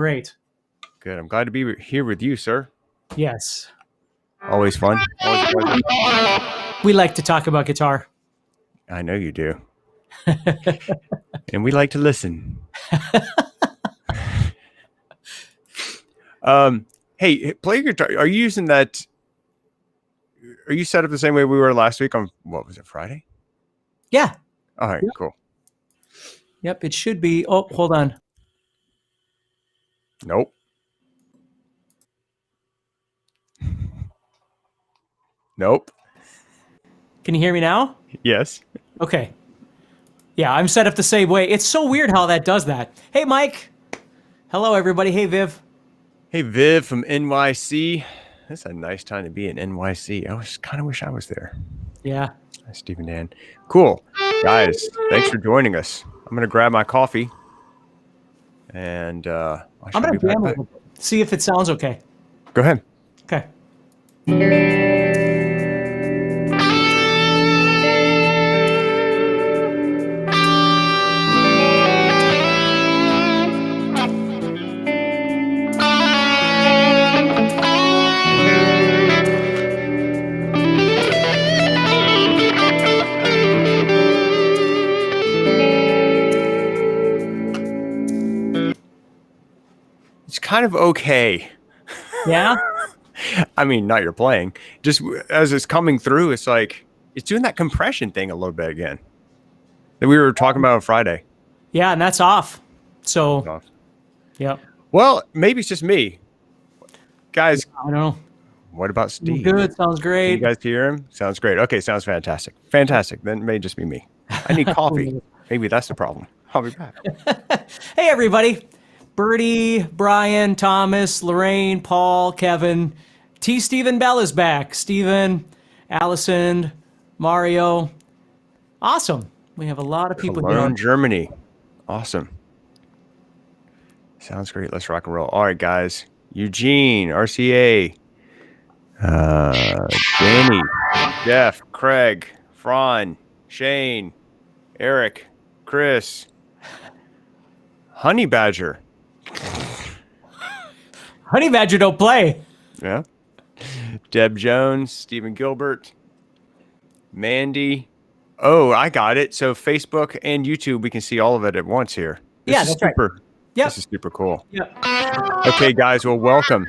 Great. Good. I'm glad to be here with you, sir. Yes. Always fun. Always a pleasure. We like to talk about guitar. I know you do. And we like to listen. Hey, play your guitar. Are you using that? Are you set up the same way we were last week on, what was it, Friday? Yeah. All right, Yep. Cool. Yep, it should be. Oh, hold on. Nope. Nope. Can you hear me now? Yes. Okay. Yeah, I'm set up the same way. It's so weird how that does that. Hey, Mike. Hello, everybody. Hey, Viv. Hey, Viv from NYC. That's a nice time to be in NYC. I kind of wish I was there. Yeah. Hi, Steve and Dan. Cool. Guys, thanks for joining us. I'm going to grab my coffee. And I'm going to jam a little bit. See if it sounds okay. Go ahead. Okay. It's kind of okay. Yeah? I mean, not your playing. Just as it's coming through, it's like, it's doing that compression thing a little bit again that we were talking about on Friday. Yeah, and that's off. So, yeah. Well, maybe it's just me. Guys, I don't know. What about Steve? Good. Sounds great. Can you guys hear him? Sounds great. Okay, sounds fantastic. Fantastic. Then it may just be me. I need coffee. Maybe that's the problem. I'll be back. Hey, everybody. Bertie, Brian, Thomas, Lorraine, Paul, Kevin, T. Stephen Bell is back. Stephen, Allison, Mario. Awesome. We have a lot of people here. in Germany. Awesome. Sounds great. Let's rock and roll. All right, guys. Eugene, RCA, Danny, Jeff, Craig, Fran, Shane, Eric, Chris, Honey Badger. Honey Badger don't play. Yeah. Deb Jones, Stephen Gilbert, Mandy. Oh, I got it. So Facebook and YouTube, we can see all of it at once here. This is super. Right. Yep. This is super cool. Yep. Okay, guys. Well, welcome.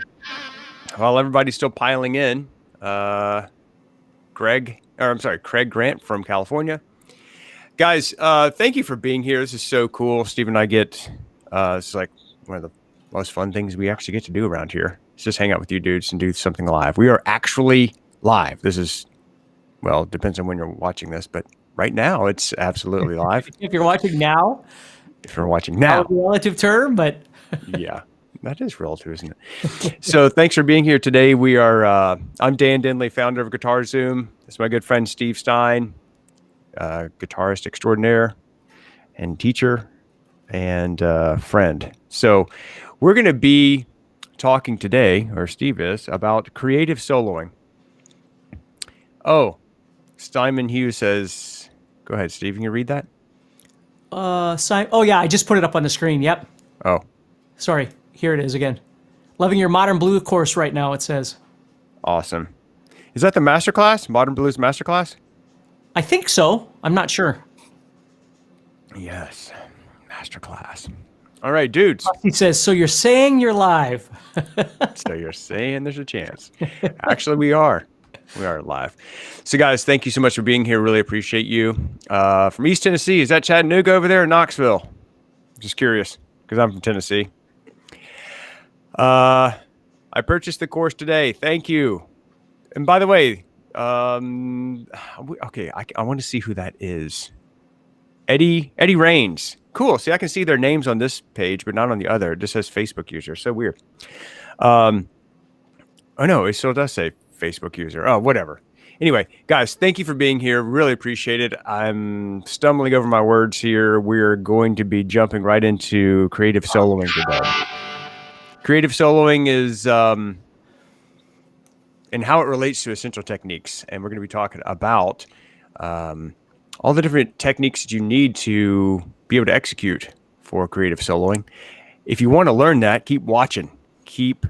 While everybody's still piling in, Craig Grant from California. Guys, thank you for being here. This is so cool. Steve and I get, it's like one of the most fun things we actually get to do around here. It's just hang out with you dudes and do something live. We are actually live. This is, well, it depends on when you're watching this, but right now it's absolutely live. If you're watching now. If you're watching now. A relative term, but. Yeah, that is relative, isn't it? So thanks for being here today. We are, I'm Dan Denley, founder of Guitar Zoom. This is my good friend, Steve Stine, guitarist extraordinaire and teacher and friend. So we're going to be talking today, or Steve is, about creative soloing. Oh, Simon Hughes says, go ahead, Steve, can you read that? Oh, yeah, I just put it up on the screen. Yep. Oh. Sorry. Here it is again. Loving your Modern Blue course right now, it says. Awesome. Is that the masterclass? Modern Blues masterclass? I think so. I'm not sure. Yes. Masterclass. All right, dudes. He says, so you're saying you're live. So you're saying there's a chance. Actually, we are. We are live. So, guys, thank you so much for being here. Really appreciate you. From East Tennessee, is that Chattanooga over there or Knoxville? Just curious, because I'm from Tennessee. I purchased the course today. Thank you. And by the way, okay, I want to see who that is. Eddie Raines. Cool. See, I can see their names on this page, but not on the other. It just says Facebook user. So weird. Oh, no, it still does say Facebook user. Oh, whatever. Anyway, guys, thank you for being here. Really appreciate it. I'm stumbling over my words here. We're going to be jumping right into creative soloing today. Creative soloing is and how it relates to essential techniques. And we're going to be talking about all the different techniques that you need to be able to execute for creative soloing. if you want to learn that, keep watching. Keep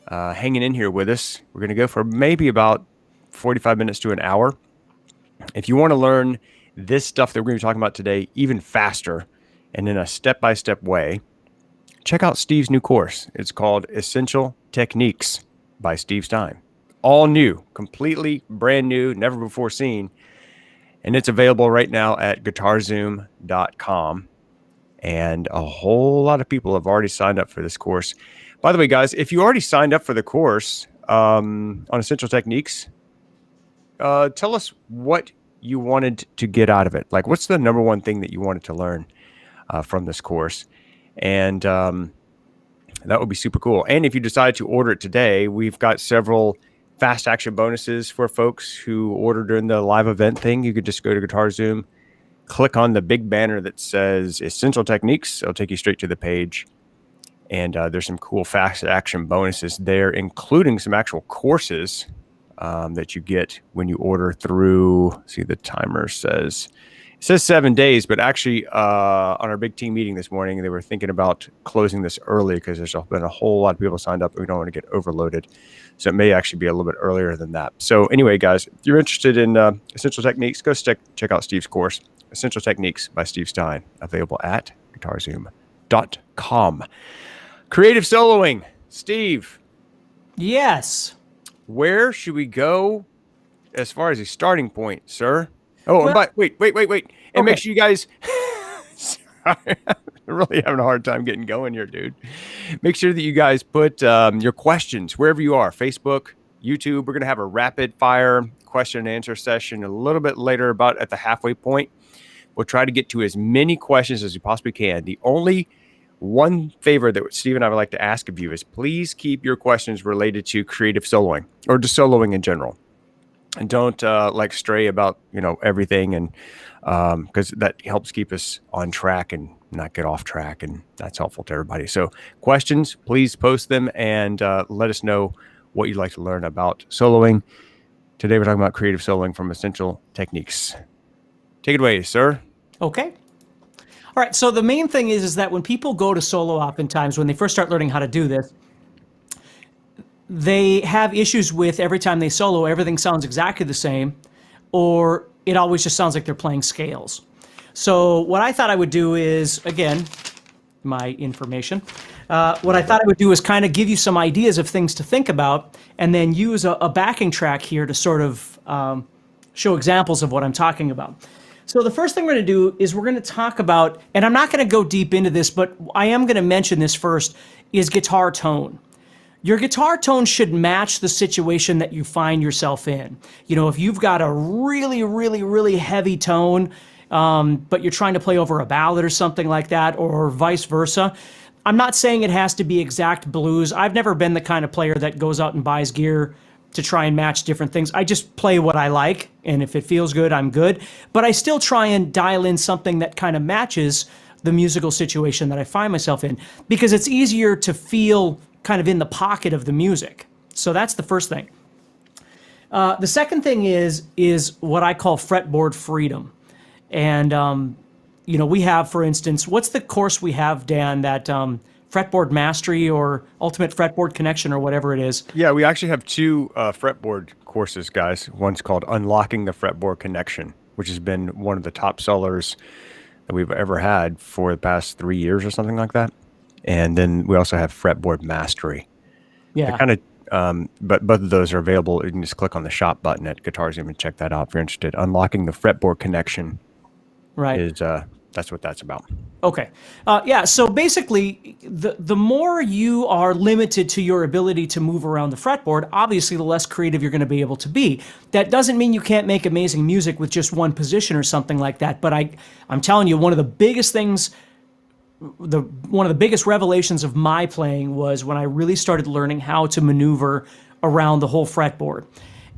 hanging in here with us. We're going to go for maybe about 45 minutes to an hour. If you want to learn this stuff that we're going to be talking about today even faster and in a step-by-step way, check out Steve's new course. It's called Essential Techniques by Steve Stine. All new, completely brand new, never before seen. And it's available right now at guitarzoom.com. And a whole lot of people have already signed up for this course. By the way, guys, if you already signed up for the course on Essential Techniques, tell us what you wanted to get out of it. Like, what's the number one thing that you wanted to learn from this course? And that would be super cool. And if you decide to order it today, we've got several fast action bonuses for folks who order during the live event thing. You could just go to Guitar Zoom, click on the big banner that says Essential Techniques. It'll take you straight to the page. And there's some cool fast action bonuses there, including some actual courses that you get when you order through. See, the timer says, it says 7 days, but actually on our big team meeting this morning, they were thinking about closing this early because there's been a whole lot of people signed up. We don't want to get overloaded. So it may actually be a little bit earlier than that. So anyway, guys, if you're interested in Essential Techniques, go check out Steve's course, Essential Techniques by Steve Stine, available at guitarzoom.com. Creative soloing. Steve. Yes. Where should we go as far as a starting point, sir? Oh, well, and wait. And okay. Make sure you guys... Sorry, I'm really having a hard time getting going here, dude. Make sure that you guys put your questions wherever you are. Facebook, YouTube. We're going to have a rapid fire question and answer session a little bit later, about at the halfway point. We'll try to get to as many questions as we possibly can. The only one favor that Steve and I would like to ask of you is please keep your questions related to creative soloing or just soloing in general. And don't stray about, everything, and because that helps keep us on track and not get off track, and that's helpful to everybody. So questions, please post them and let us know what you'd like to learn about soloing. Today we're talking about creative soloing from Essential Techniques. Take it away, sir. Okay. All right. So the main thing is that when people go to solo oftentimes, when they first start learning how to do this, they have issues with every time they solo, everything sounds exactly the same, or it always just sounds like they're playing scales. So what I thought I would do is, again, my information, what I thought I would do is kind of give you some ideas of things to think about, and then use a backing track here to sort of show examples of what I'm talking about. So the first thing we're going to do is we're going to talk about, and I'm not going to go deep into this, but I am going to mention this first, is guitar tone. Your guitar tone should match the situation that you find yourself in. If you've got a really, really, really heavy tone, but you're trying to play over a ballad or something like that, or vice versa, I'm not saying it has to be exact blues. I've never been the kind of player that goes out and buys gear to try and match different things. I just play what I like, and if it feels good, I'm good. But I still try and dial in something that kind of matches the musical situation that I find myself in, because it's easier to feel kind of in the pocket of the music. So that's the first thing. The second thing is what I call fretboard freedom. And, we have, for instance, what's the course we have, Dan, that fretboard mastery or ultimate fretboard connection or whatever it is? Yeah, we actually have two fretboard courses, guys. One's called Unlocking the Fretboard Connection, which has been one of the top sellers that we've ever had for the past 3 years or something like that. And then we also have Fretboard Mastery. Yeah. But both of those are available. You can just click on the shop button at Guitar Zoom and check that out if you're interested. Unlocking the Fretboard Connection. Right. Is that's what that's about. Okay. So basically, the more you are limited to your ability to move around the fretboard, obviously the less creative you're going to be able to be. That doesn't mean you can't make amazing music with just one position or something like that. But I'm telling you, one of the biggest things, one of the biggest revelations of my playing was when I really started learning how to maneuver around the whole fretboard.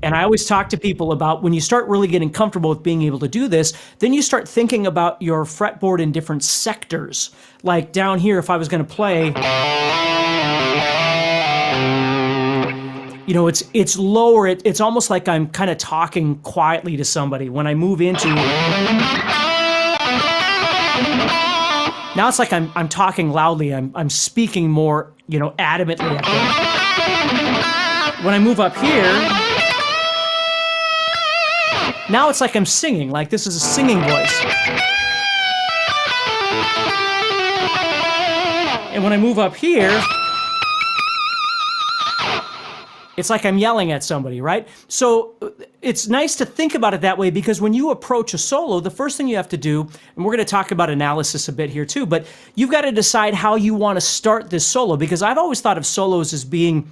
And I always talk to people about when you start really getting comfortable with being able to do this, then you start thinking about your fretboard in different sectors. Like down here, if I was going to play, it's lower. It's almost like I'm kind of talking quietly to somebody. When I move into, Now it's like I'm talking loudly. I'm speaking more, adamantly. When I move up here, now it's like I'm singing. Like this is a singing voice. And when I move up here, it's like I'm yelling at somebody, right? So it's nice to think about it that way, because when you approach a solo, the first thing you have to do, and we're going to talk about analysis a bit here too, but you've got to decide how you want to start this solo, because I've always thought of solos as being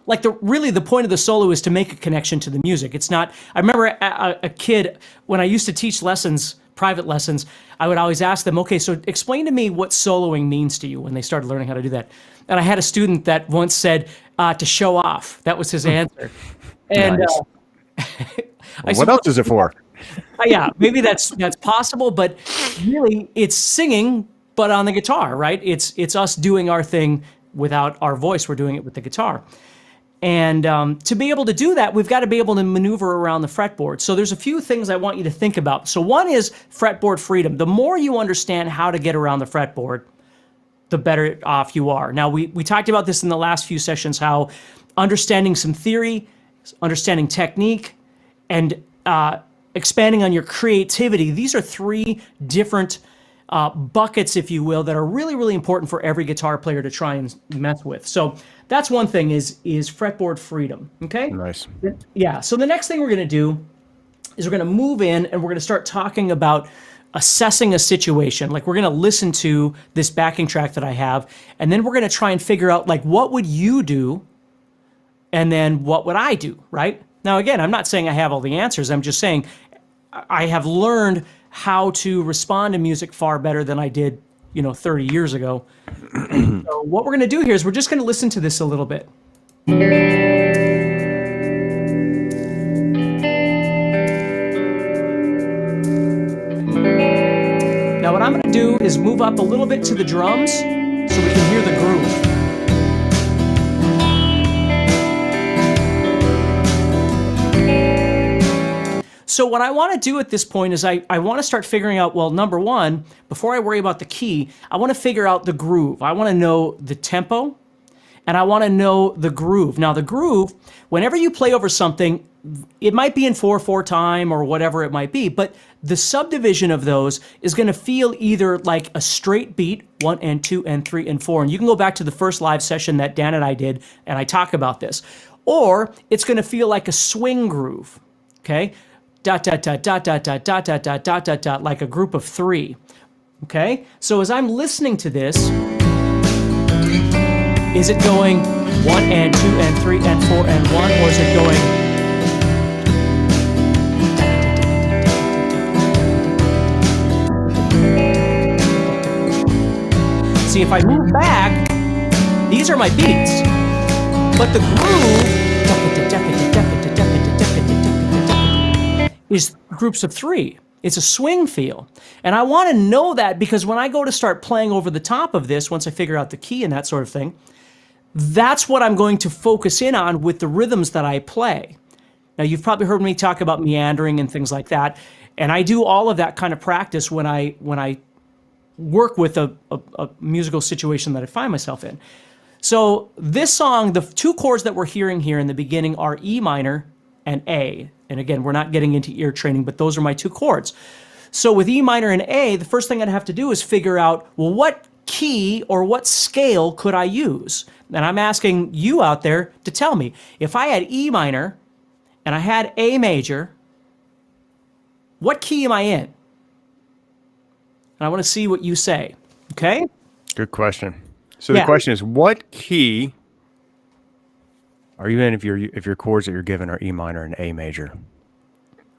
like the point of the solo is to make a connection to the music. It's not, I remember a kid, when I used to teach lessons, private lessons, I would always ask them, okay, so explain to me what soloing means to you, when they started learning how to do that. And I had a student that once said, to show off. That was his answer. And nice. What else is it for? Yeah, maybe that's possible, but really it's singing, but on the guitar, right? It's us doing our thing without our voice. We're doing it with the guitar. And to be able to do that, we've got to be able to maneuver around the fretboard. So there's a few things I want you to think about. So one is fretboard freedom. The more you understand how to get around the fretboard, the better off you are. Now, we talked about this in the last few sessions, how understanding some theory, understanding technique, and expanding on your creativity, these are three different buckets, if you will, that are really, really important for every guitar player to try and mess with. So that's one thing is fretboard freedom, okay? Nice. Yeah, so the next thing we're going to do is we're going to move in and we're going to start talking about assessing a situation. Like we're going to listen to this backing track that I have, and then we're going to try and figure out like what would you do, and then what would I do, right? Now again, I'm not saying I have all the answers. I'm just saying I have learned how to respond to music far better than I did, 30 years ago. So what we're going to do here is we're just going to listen to this a little bit. Now what I'm going to do is move up a little bit to the drums so we can hear the groove. So what I want to do at this point is I want to start figuring out, well, number one, before I worry about the key, I want to figure out the groove. I want to know the tempo, and I want to know the groove. Now the groove, whenever you play over something, it might be in 4/4 time or whatever it might be, but the subdivision of those is going to feel either like a straight beat, 1 and 2 and 3 and 4, and you can go back to the first live session that Dan and I did, and I talk about this, or it's going to feel like a swing groove, okay? Dot, dot, dot, dot, dot, dot, dot, dot, dot, dot, dot, dot, like a group of 3, okay? So as I'm listening to this, is it going 1 and 2 and 3 and 4 and 1, or is it going... See, if I move back, these are my beats, but the groove is groups of 3. It's a swing feel. And I want to know that because when I go to start playing over the top of this, once I figure out the key and that sort of thing, that's what I'm going to focus in on with the rhythms that I play. Now, you've probably heard me talk about meandering and things like that, and I do all of that kind of practice when I work with a musical situation that I find myself in. So this song, the 2 chords that we're hearing here in the beginning are E minor and A. And again, we're not getting into ear training, but those are my 2 chords. So with E minor and A, the first thing I'd have to do is figure out, well, what key or what scale could I use? And I'm asking you out there to tell me, if I had E minor and I had A major, what key am I in? And I want to see what you say, okay? Good question. So the question is, what key are you in if your chords that you're given are E minor and A major?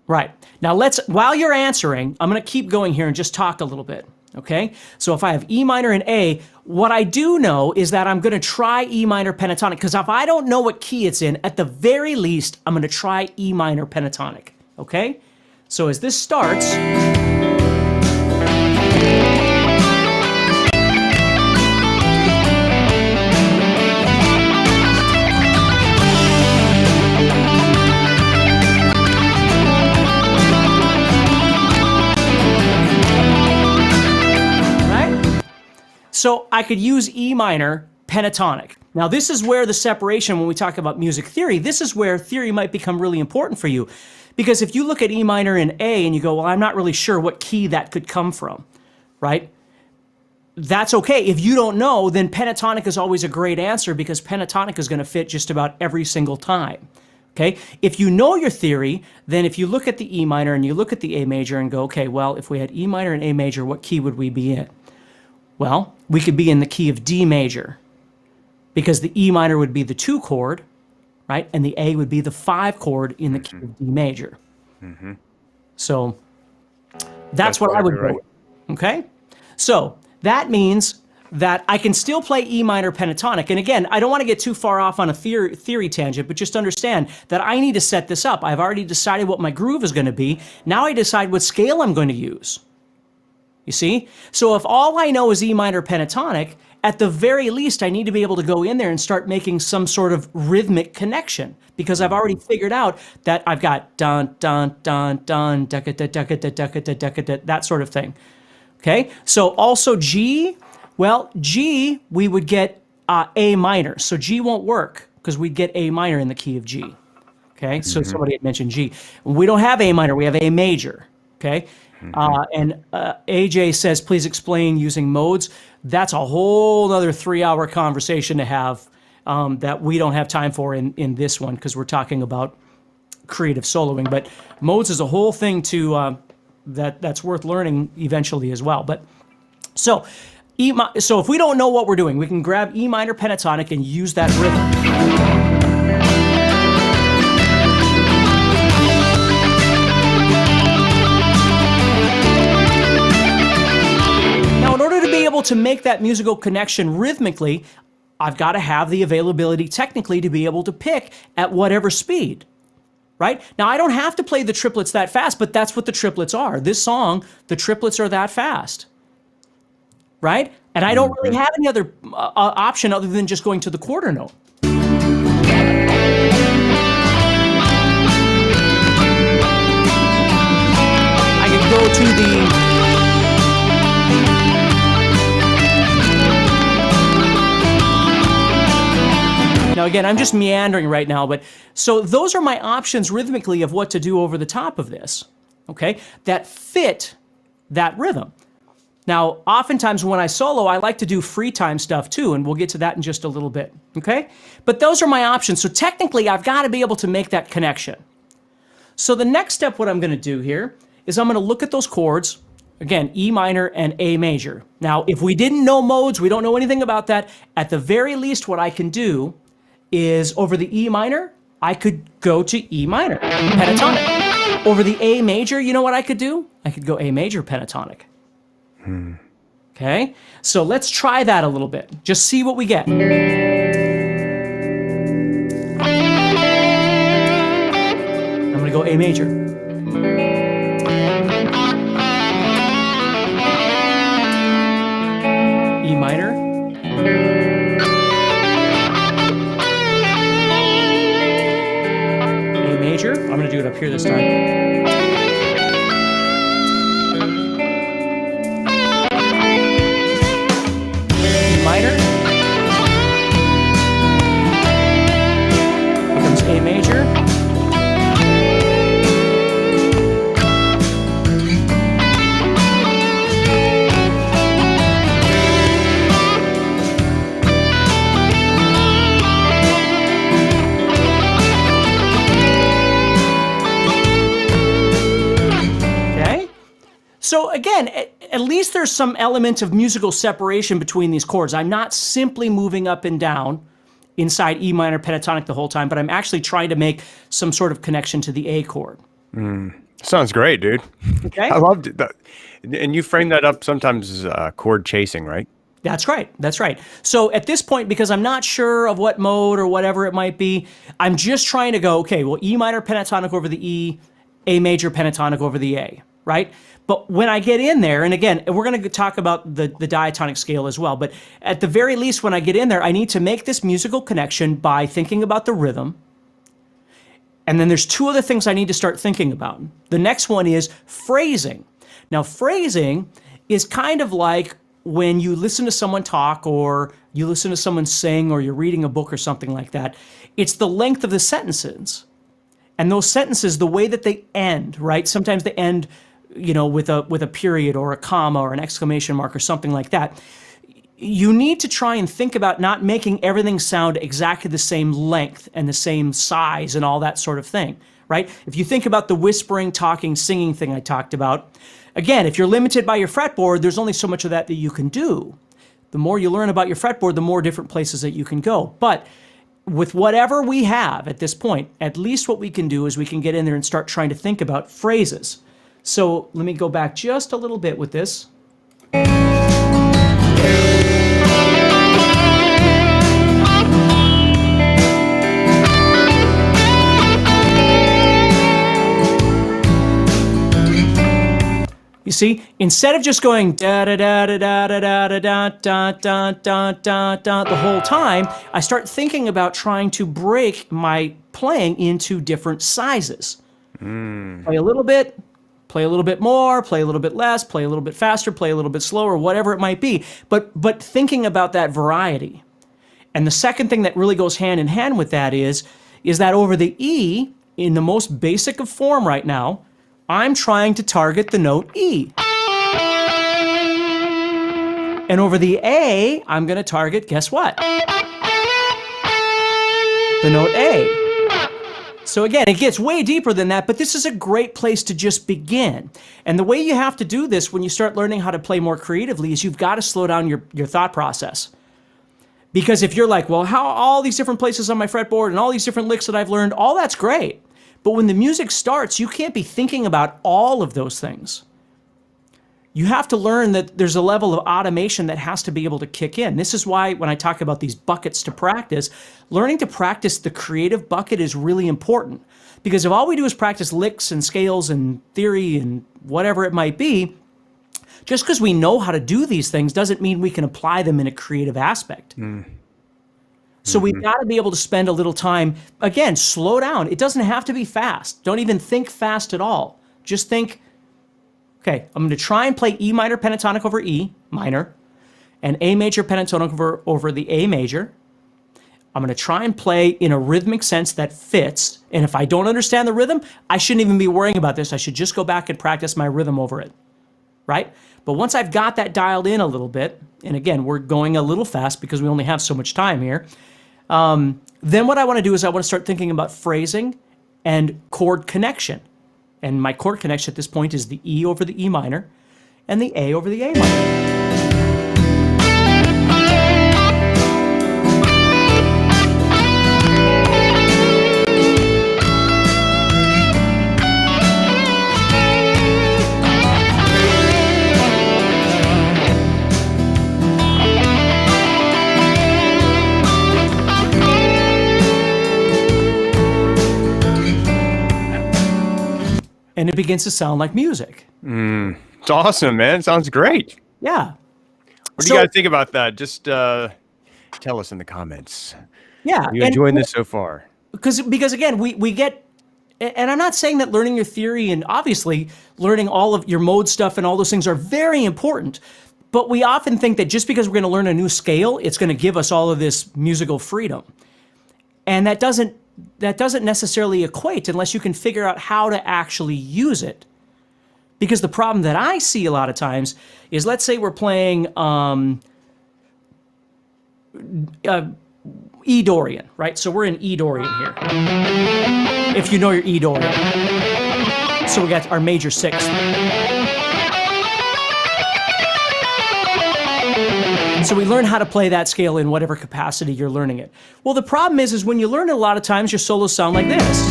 Right. Now while you're answering, I'm going to keep going here and just talk a little bit, okay? So if I have E minor and A, what I do know is that I'm going to try E minor pentatonic, because if I don't know what key it's in, at the very least, I'm going to try E minor pentatonic, okay? So as this starts... So I could use E minor pentatonic. Now, this is where the separation, when we talk about music theory, this is where theory might become really important for you. Because if you look at E minor in A and you go, well, I'm not really sure what key that could come from, right? That's okay. If you don't know, then pentatonic is always a great answer because pentatonic is going to fit just about every single time. Okay? If you know your theory, then if you look at the E minor and you look at the A major and go, okay, well, if we had E minor and A major, what key would we be in? Well, we could be in the key of D major because the E minor would be the 2 chord, right? And the A would be the 5 chord in the key of D major. So that's what I would go with. Okay? So that means that I can still play E minor pentatonic. And again, I don't want to get too far off on a theory tangent, but just understand that I need to set this up. I've already decided what my groove is going to be. Now I decide what scale I'm going to use. You see? So if all I know is E minor pentatonic, at the very least, I need to be able to go in there and start making some sort of rhythmic connection because I've already figured out that I've got dun, dun, dun, dun, da, da, da, da, da, da, da, da, da, that sort of thing. Okay? So also G, well, G, we would get A minor. So G won't work because we'd get A minor in the key of G. Okay? So somebody had mentioned G. We don't have A minor. We have A major. Okay? And AJ says, please explain using modes. That's a whole other 3-hour conversation to have that we don't have time for in this one because we're talking about creative soloing. But modes is a whole thing to that's worth learning eventually as well. But so if we don't know what we're doing, we can grab E minor pentatonic and use that rhythm. Able to make that musical connection rhythmically, I've got to have the availability technically to be able to pick at whatever speed, right? Now, I don't have to play the triplets that fast, but that's what the triplets are. This song, the triplets are that fast, right? And I don't really have any other option other than just going to the quarter note. I can go to the Now, again, I'm just meandering right now, but so those are my options rhythmically of what to do over the top of this, okay, that fit that rhythm. Now, oftentimes when I solo, I like to do free time stuff too, and we'll get to that in just a little bit, okay? But those are my options. So technically, I've got to be able to make that connection. So the next step, what I'm going to do here is I'm going to look at those chords, again, E minor and A major. Now, if we didn't know modes, we don't know anything about that, at the very least, what I can do is over the E minor, I could go to E minor, pentatonic. Over the A major, you know what I could do? I could go A major pentatonic. Okay? So let's try that a little bit. Just see what we get. I'm going to go A major. E minor. Major. I'm going to do it up here this time. E minor. Becomes A major. So again, at least there's some element of musical separation between these chords. I'm not simply moving up and down inside E minor pentatonic the whole time, but I'm actually trying to make some sort of connection to the A chord. Sounds great, dude. Okay. I loved it. And you frame that up sometimes as chord chasing, right? That's right. That's right. So at this point, because I'm not sure of what mode or whatever it might be, I'm just trying to go, okay, well, E minor pentatonic over the E, A major pentatonic over the A, right? But when I get in there, and again, we're going to talk about the diatonic scale as well, but at the very least, when I get in there, I need to make this musical connection by thinking about the rhythm. And then there's 2 other things I need to start thinking about. The next one is phrasing. Now, phrasing is kind of like when you listen to someone talk or you listen to someone sing or you're reading a book or something like that, it's the length of the sentences. And those sentences, the way that they end, right? Sometimes they end, with a period or a comma or an exclamation mark or something like that. You need to try and think about not making everything sound exactly the same length and the same size and all that sort of thing, right? If you think about the whispering, talking, singing thing I talked about, again, if you're limited by your fretboard, there's only so much of that you can do. The more you learn about your fretboard, the more different places that you can go. But with whatever we have at this point, at least what we can do is we can get in there and start trying to think about phrases. So let me go back just a little bit with this. You see, instead of just going da da da da da da da da da da da da da the whole time, I start thinking about trying to break my playing into different sizes. Play a little bit, play a little bit more, play a little bit less, play a little bit faster, play a little bit slower, whatever it might be. But thinking about that variety. And the second thing that really goes hand in hand with that is that over the E, in the most basic of form right now, I'm trying to target the note E. And over the A, I'm going to target, guess what? The note A. So again, it gets way deeper than that, but this is a great place to just begin. And the way you have to do this when you start learning how to play more creatively is you've got to slow down your thought process. Because if you're like, well, how all these different places on my fretboard and all these different licks that I've learned, all that's great. But when the music starts, you can't be thinking about all of those things. You have to learn that there's a level of automation that has to be able to kick in. This is why when I talk about these buckets to practice, learning to practice the creative bucket is really important. Because if all we do is practice licks and scales and theory and whatever it might be, just because we know how to do these things doesn't mean we can apply them in a creative aspect. So we've got to be able to spend a little time, again, slow down. It doesn't have to be fast. Don't even think fast at all. Just think, okay, I'm going to try and play E minor pentatonic over E minor and A major pentatonic over the A major. I'm going to try and play in a rhythmic sense that fits. And if I don't understand the rhythm, I shouldn't even be worrying about this. I should just go back and practice my rhythm over it, right? But once I've got that dialed in a little bit, and again, we're going a little fast because we only have so much time here, then what I want to do is I want to start thinking about phrasing and chord connection. And my chord connection at this point is the E over the E minor and the A over the A minor. And it begins to sound like music. It's awesome, man. Sounds great. Yeah. What do you guys think about that? Just tell us in the comments. Yeah. Are you enjoying this so far? Because again, we get, and I'm not saying that learning your theory and obviously learning all of your mode stuff and all those things are very important, but we often think that just because we're going to learn a new scale, it's going to give us all of this musical freedom. And that doesn't necessarily equate unless you can figure out how to actually use it. Because the problem that I see a lot of times is, let's say we're playing E Dorian, right? So we're in E Dorian here. If you know your E Dorian. So we got our major sixth. So we learn how to play that scale in whatever capacity you're learning it. Well, the problem is when you learn it a lot of times, your solos sound like this.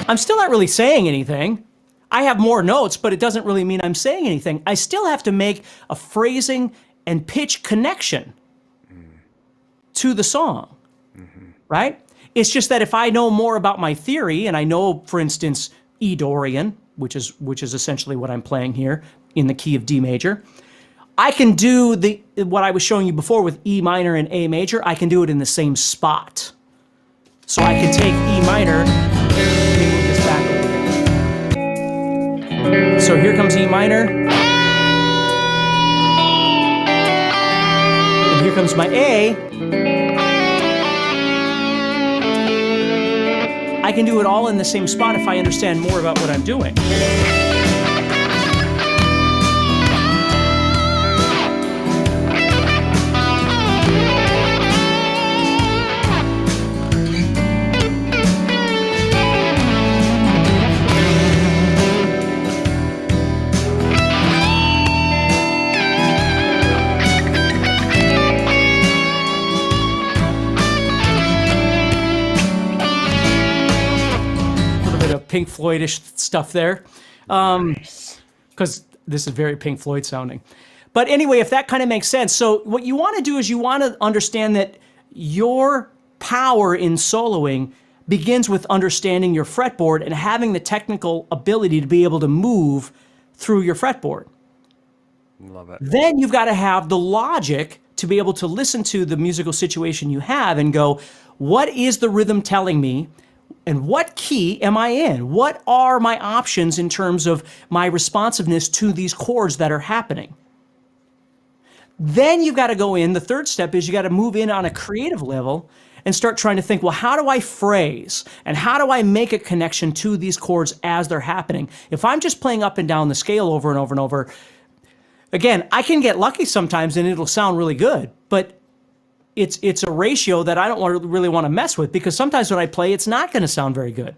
I'm still not really saying anything. I have more notes, but it doesn't really mean I'm saying anything. I still have to make a phrasing and pitch connection to the song, right? It's just that if I know more about my theory and I know, for instance, E Dorian, which is essentially what I'm playing here in the key of D major, I can do what I was showing you before with E minor and A major. I can do it in the same spot. So I can take E minor. Let me move this back a little bit. So here comes E minor. And here comes my A. I can do it all in the same spot if I understand more about what I'm doing. Pink Floyd-ish stuff there, because this is very Pink Floyd sounding. But anyway, if that kind of makes sense. So what you want to do is you want to understand that your power in soloing begins with understanding your fretboard and having the technical ability to be able to move through your fretboard. Love it. Then you've got to have the logic to be able to listen to the musical situation you have and go, what is the rhythm telling me? And what key am I in? What are my options in terms of my responsiveness to these chords that are happening? Then you've got to go in. The third step is you got to move in on a creative level and start trying to think, well, how do I phrase and how do I make a connection to these chords as they're happening? If I'm just playing up and down the scale over and over and over, again, I can get lucky sometimes and it'll sound really good, but it's a ratio that I don't really want to mess with, because sometimes when I play, it's not going to sound very good.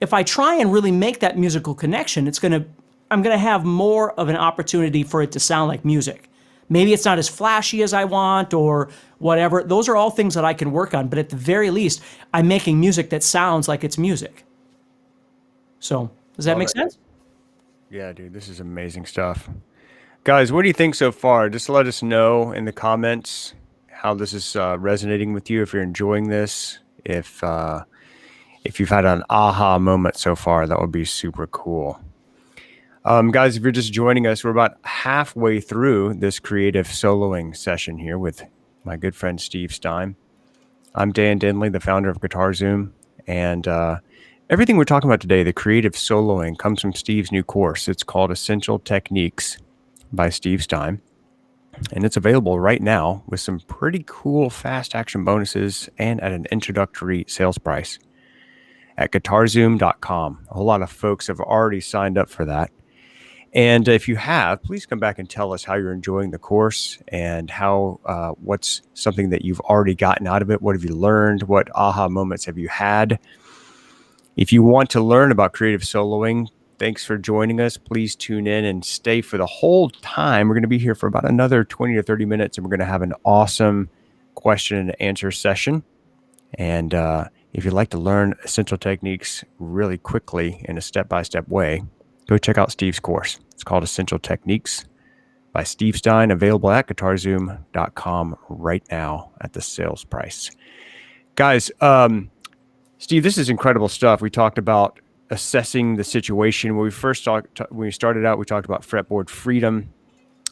If I try and really make that musical connection, I'm going to have more of an opportunity for it to sound like music. Maybe it's not as flashy as I want or whatever. Those are all things that I can work on, but at the very least, I'm making music that sounds like it's music. So, does that make sense? Yeah, dude, this is amazing stuff. Guys, what do you think so far? Just let us know in the comments how this is resonating with you, if you're enjoying this, if you've had an aha moment so far, that would be super cool. Guys, if you're just joining us, we're about halfway through this creative soloing session here with my good friend Steve Stine. I'm Dan Denley, the founder of Guitar Zoom, and everything we're talking about today, the creative soloing, comes from Steve's new course. It's called Essential Techniques by Steve Stine. And it's available right now with some pretty cool fast action bonuses and at an introductory sales price at guitarzoom.com. A whole lot of folks have already signed up for that. And if you have, please come back and tell us how you're enjoying the course and how what's something that you've already gotten out of it. What have you learned? What aha moments have you had? If you want to learn about creative soloing, thanks for joining us. Please tune in and stay for the whole time. We're going to be here for about another 20 or 30 minutes, and we're going to have an awesome question and answer session. And if you'd like to learn essential techniques really quickly in a step-by-step way, go check out Steve's course. It's called Essential Techniques by Steve Stine, available at guitarzoom.com right now at the sales price. Guys, Steve, this is incredible stuff. We talked about assessing the situation. When we started out, we talked about fretboard freedom,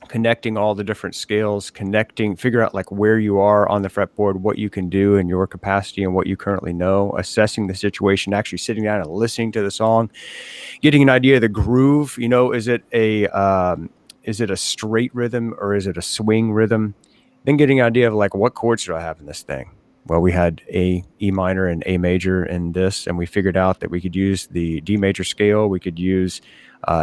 connecting all the different scales, figure out like where you are on the fretboard, what you can do in your capacity and what you currently know, assessing the situation, actually sitting down and listening to the song, getting an idea of the groove. You know, is it a straight rhythm or is it a swing rhythm? Then getting an idea of like, what chords do I have in this thing? Well, we had E minor and A major in this, and we figured out that we could use the D major scale. We could use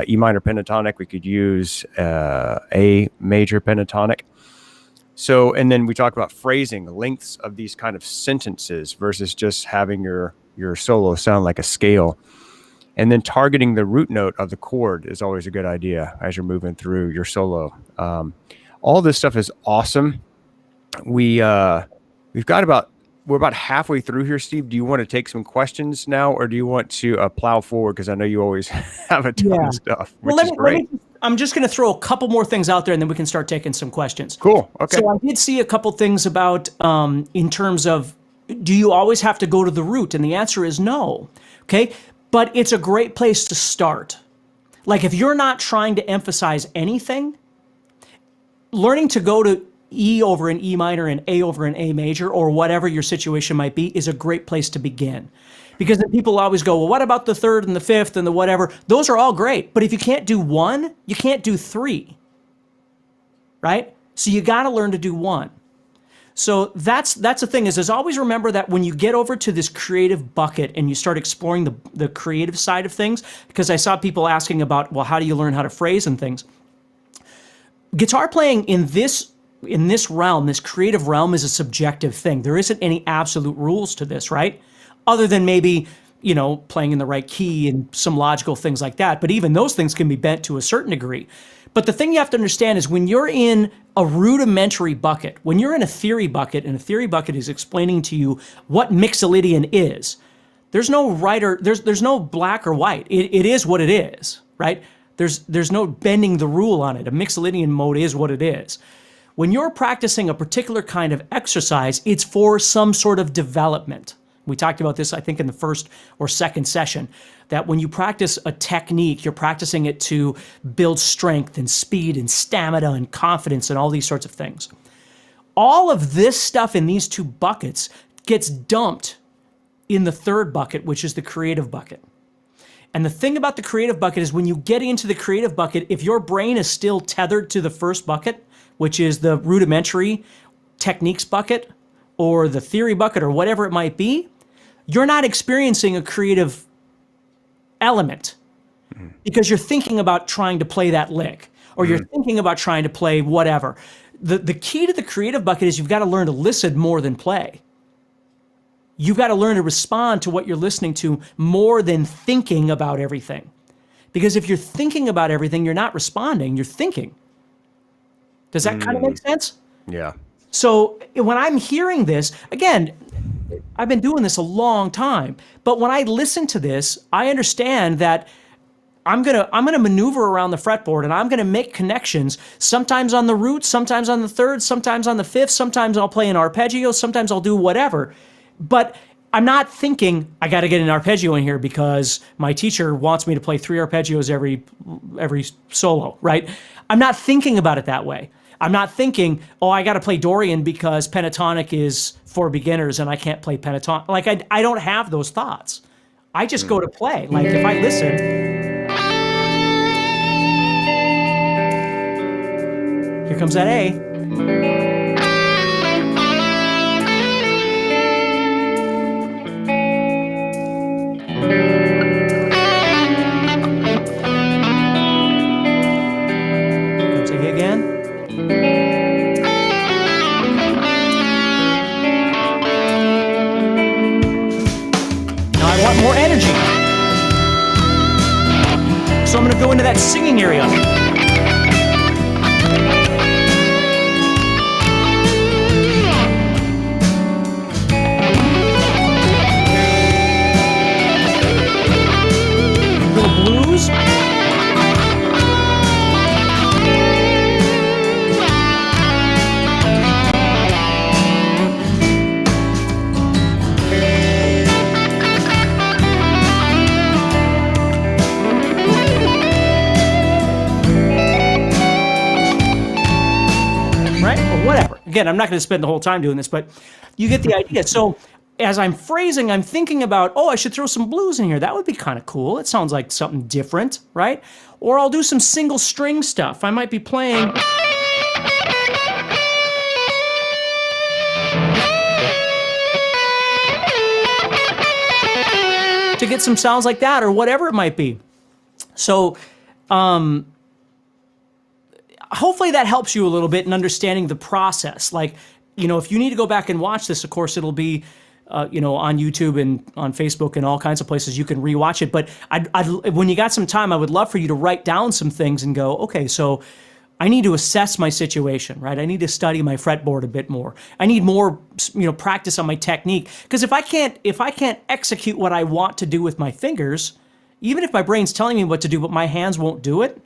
E minor pentatonic. We could use A major pentatonic. So, and then we talked about phrasing, lengths of these kind of sentences versus just having your solo sound like a scale. And then targeting the root note of the chord is always a good idea as you're moving through your solo. All this stuff is awesome. We're about halfway through here, Steve. Do you want to take some questions now, or do you want to plow forward? Because I know you always have a ton of stuff, which is great. I'm just going to throw a couple more things out there, and then we can start taking some questions. Cool. Okay. So I did see a couple things about in terms of, do you always have to go to the root? And the answer is no. Okay. But it's a great place to start. Like if you're not trying to emphasize anything, learning to go to E over an E minor and A over an A major, or whatever your situation might be, is a great place to begin. Because then people always go, well, what about the third and the fifth and the whatever? Those are all great. But if you can't do one, you can't do three, right? So you got to learn to do one. So that's the thing is always remember that when you get over to this creative bucket and you start exploring the creative side of things, because I saw people asking about, well, how do you learn how to phrase and things? Guitar playing in this realm, this creative realm, is a subjective thing. There isn't any absolute rules to this, right? Other than maybe, playing in the right key and some logical things like that. But even those things can be bent to a certain degree. But the thing you have to understand is when you're in a rudimentary bucket, when you're in a theory bucket, and a theory bucket is explaining to you what mixolydian is, there's no right or there's no black or white. It is what it is, right? There's no bending the rule on it. A mixolydian mode is what it is. When you're practicing a particular kind of exercise, it's for some sort of development. We talked about this, I think, in the first or second session, that when you practice a technique, you're practicing it to build strength and speed and stamina and confidence and all these sorts of things. All of this stuff in these two buckets gets dumped in the third bucket, which is the creative bucket. And the thing about the creative bucket is when you get into the creative bucket, if your brain is still tethered to the first bucket, which is the rudimentary techniques bucket or the theory bucket or whatever it might be, you're not experiencing a creative element because you're thinking about trying to play that lick or you're thinking about trying to play whatever. The key to the creative bucket is you've got to learn to listen more than play. You've got to learn to respond to what you're listening to more than thinking about everything. Because if you're thinking about everything, you're not responding, you're thinking. Does that kind of make sense? Yeah. So when I'm hearing this, again, I've been doing this a long time, but when I listen to this, I understand that I'm gonna maneuver around the fretboard and I'm gonna make connections, sometimes on the root, sometimes on the third, sometimes on the fifth, sometimes I'll play an arpeggio, sometimes I'll do whatever. But I'm not thinking I got to get an arpeggio in here because my teacher wants me to play 3 arpeggios every solo, right? I'm not thinking about it that way. I'm not thinking, oh, I got to play Dorian because pentatonic is for beginners and I can't play pentatonic. Like I don't have those thoughts. I just go to play. Like if I listen, here comes that A. More energy. So I'm going to go into that singing area. Little blues. Again, I'm not going to spend the whole time doing this, but you get the idea. So as I'm phrasing, I'm thinking about, oh, I should throw some blues in here. That would be kind of cool. It sounds like something different, right? Or I'll do some single string stuff. I might be playing. To get some sounds like that or whatever it might be. So, hopefully that helps you a little bit in understanding the process. Like, if you need to go back and watch this, of course, it'll be, on YouTube and on Facebook and all kinds of places you can rewatch it. But when you got some time, I would love for you to write down some things and go, okay, so I need to assess my situation, right? I need to study my fretboard a bit more. I need more, practice on my technique. Because if I can't execute what I want to do with my fingers, even if my brain's telling me what to do, but my hands won't do it,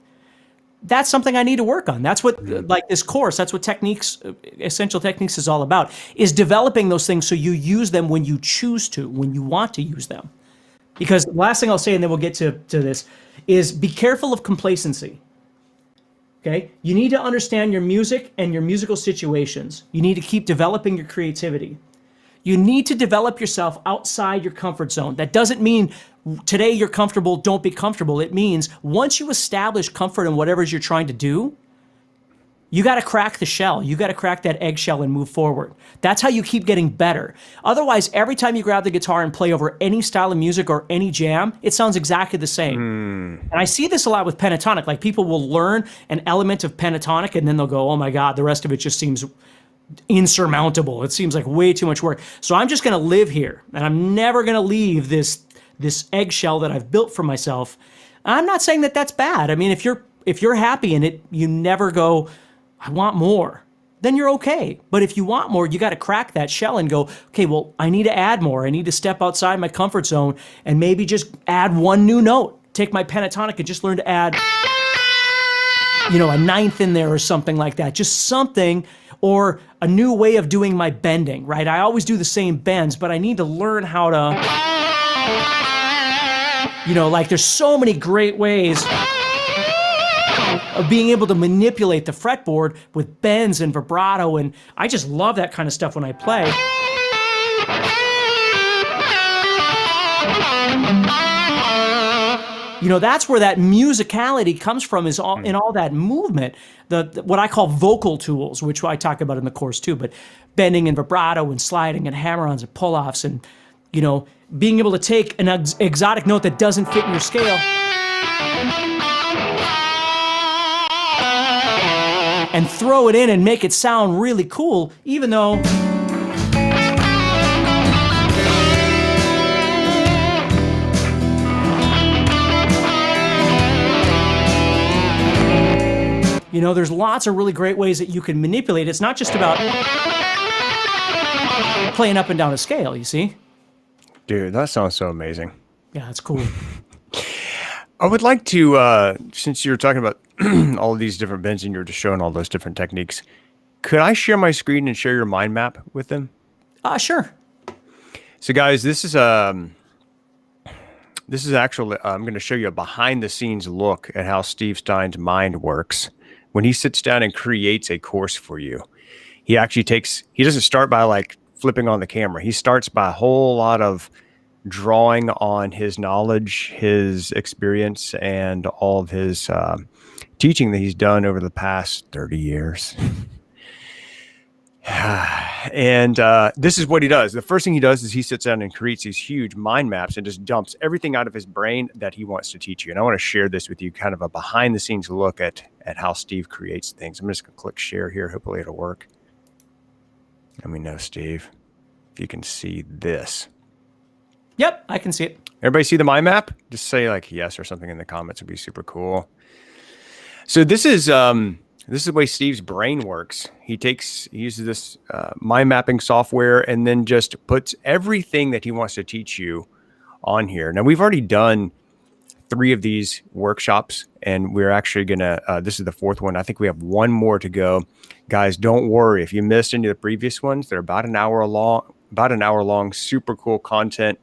that's something I need to work on. That's what, like this course, that's what techniques, essential techniques is all about, is developing those things so you use them when you choose to, when you want to use them. Because the last thing I'll say, and then we'll get to this, is be careful of complacency. Okay? You need to understand your music and your musical situations. You need to keep developing your creativity. You need to develop yourself outside your comfort zone. That doesn't mean today you're comfortable, don't be comfortable. It means once you establish comfort in whatever you're trying to do, you got to crack the shell. You got to crack that eggshell and move forward. That's how you keep getting better. Otherwise, every time you grab the guitar and play over any style of music or any jam, it sounds exactly the same. And I see this a lot with pentatonic. Like people will learn an element of pentatonic and then they'll go, oh my God, the rest of it just seems insurmountable. It seems like way too much work. So I'm just going to live here and I'm never going to leave this eggshell that I've built for myself. I'm not saying that that's bad. I mean, if you're happy in it, you never go, I want more, then you're okay. But if you want more, you got to crack that shell and go, okay, well, I need to add more. I need to step outside my comfort zone and maybe just add one new note. Take my pentatonic and just learn to add, a ninth in there or something like that. Just something, or a new way of doing my bending, right? I always do the same bends, but I need to learn how to, like there's so many great ways of being able to manipulate the fretboard with bends and vibrato, and I just love that kind of stuff when I play. That's where that musicality comes from, is all in all that movement, what I call vocal tools, which I talk about in the course too, but bending and vibrato and sliding and hammer-ons and pull-offs and, being able to take an exotic note that doesn't fit in your scale and throw it in and make it sound really cool, even though there's lots of really great ways that you can manipulate. It's not just about playing up and down a scale, you see? Dude, that sounds so amazing. Yeah, it's cool. I would like to, since you're talking about all of these different bends and you're just showing all those different techniques, could I share my screen and share your mind map with them? Sure. So guys, this is actually, I'm going to show you a behind the scenes look at how Steve Stine's mind works when he sits down and creates a course for you. He doesn't start by like flipping on the camera. He starts by a whole lot of drawing on his knowledge, his experience, and all of his teaching that he's done over the past 30 years. And this is what he does. The first thing he does is he sits down and creates these huge mind maps and just dumps everything out of his brain that he wants to teach you. And I want to share this with you, kind of a behind the scenes look at how Steve creates things. I'm just going to click share here. Hopefully it'll work. Let me know, Steve, if you can see this. Yep, I can see it. Everybody see the mind map? Just say like yes or something in the comments. It'd be super cool. So this is the way Steve's brain works. He uses this mind mapping software and then just puts everything that he wants to teach you on here. Now we've already done 3 of these workshops, and we're actually gonna. This is the 4th one. I think we have 1 more to go. Guys, don't worry if you missed any of the previous ones. They're about an hour long. Super cool content.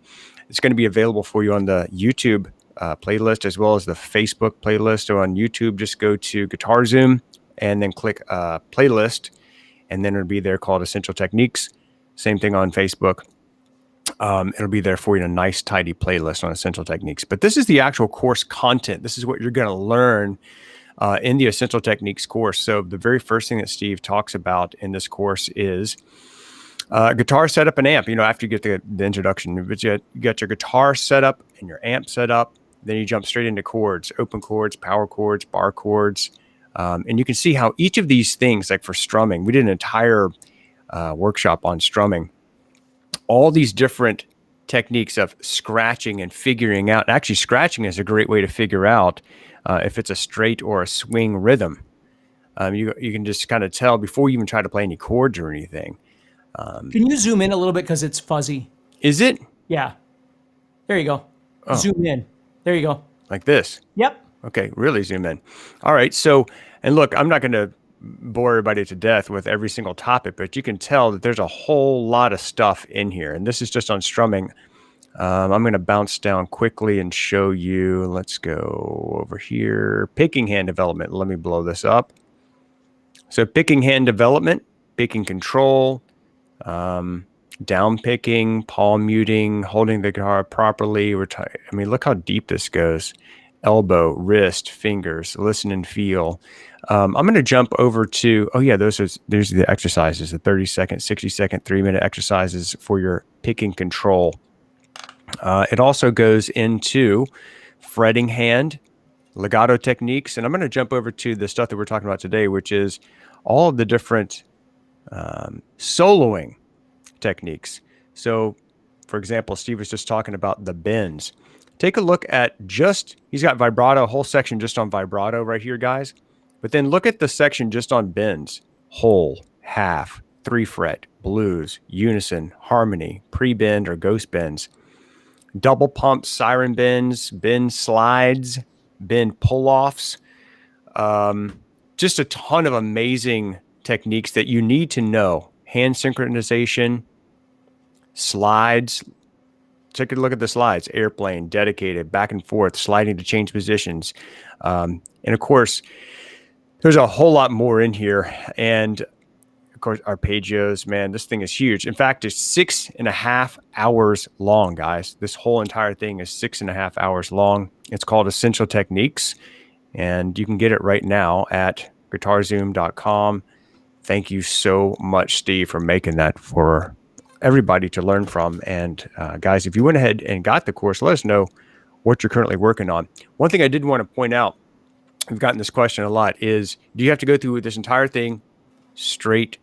It's going to be available for you on the YouTube playlist as well as the Facebook playlist. So on YouTube, just go to Guitar Zoom and then click playlist, and then it'll be there called Essential Techniques. Same thing on Facebook. It'll be there for you in a nice, tidy playlist on Essential Techniques. But this is the actual course content. This is what you're going to learn in the Essential Techniques course. So the very first thing that Steve talks about in this course is guitar setup and amp. After you get the introduction, you got your guitar set up and your amp set up. Then you jump straight into chords, open chords, power chords, bar chords. And you can see how each of these things, like for strumming, we did an entire workshop on strumming. All these different techniques of scratching and figuring out. Actually, scratching is a great way to figure out if it's a straight or a swing rhythm. You can just kind of tell before you even try to play any chords or anything. Can you zoom in a little bit because it's fuzzy? Is it? Yeah. There you go. Oh. Zoom in. There you go. Like this? Yep. Okay, really zoom in. All right, so, and look, I'm not going to bore everybody to death with every single topic, but you can tell that there's a whole lot of stuff in here. And this is just on strumming. I'm going to bounce down quickly and show you. Let's go over here. Picking hand development. Let me blow this up. So picking hand development, picking control, down picking, palm muting, holding the guitar properly. I mean, look how deep this goes. Elbow, wrist, fingers, listen and feel. I'm going to jump over to, there's the exercises, the 30-second, 60-second, 3-minute exercises for your picking control. It also goes into fretting hand, legato techniques, and I'm going to jump over to the stuff that we're talking about today, which is all of the different soloing techniques. So, for example, Steve was just talking about the bends. Take a look at he's got vibrato, a whole section just on vibrato right here, guys. But then look at the section just on bends, whole, half, 3-fret, blues, unison, harmony, pre-bend or ghost bends, double pumps, siren bends, bend slides, bend pull-offs. Just a ton of amazing techniques that you need to know. Hand synchronization, slides. Take a look at the slides. Airplane, dedicated, back and forth, sliding to change positions. And of course, there's a whole lot more in here. And of course, arpeggios, man, this thing is huge. In fact, it's 6.5 hours long, guys. This whole entire thing is 6.5 hours long. It's called Essential Techniques. And you can get it right now at guitarzoom.com. Thank you so much, Steve, for making that for everybody to learn from. And guys, if you went ahead and got the course, let us know what you're currently working on. One thing I did want to point out, we've gotten this question a lot, is do you have to go through this entire thing straight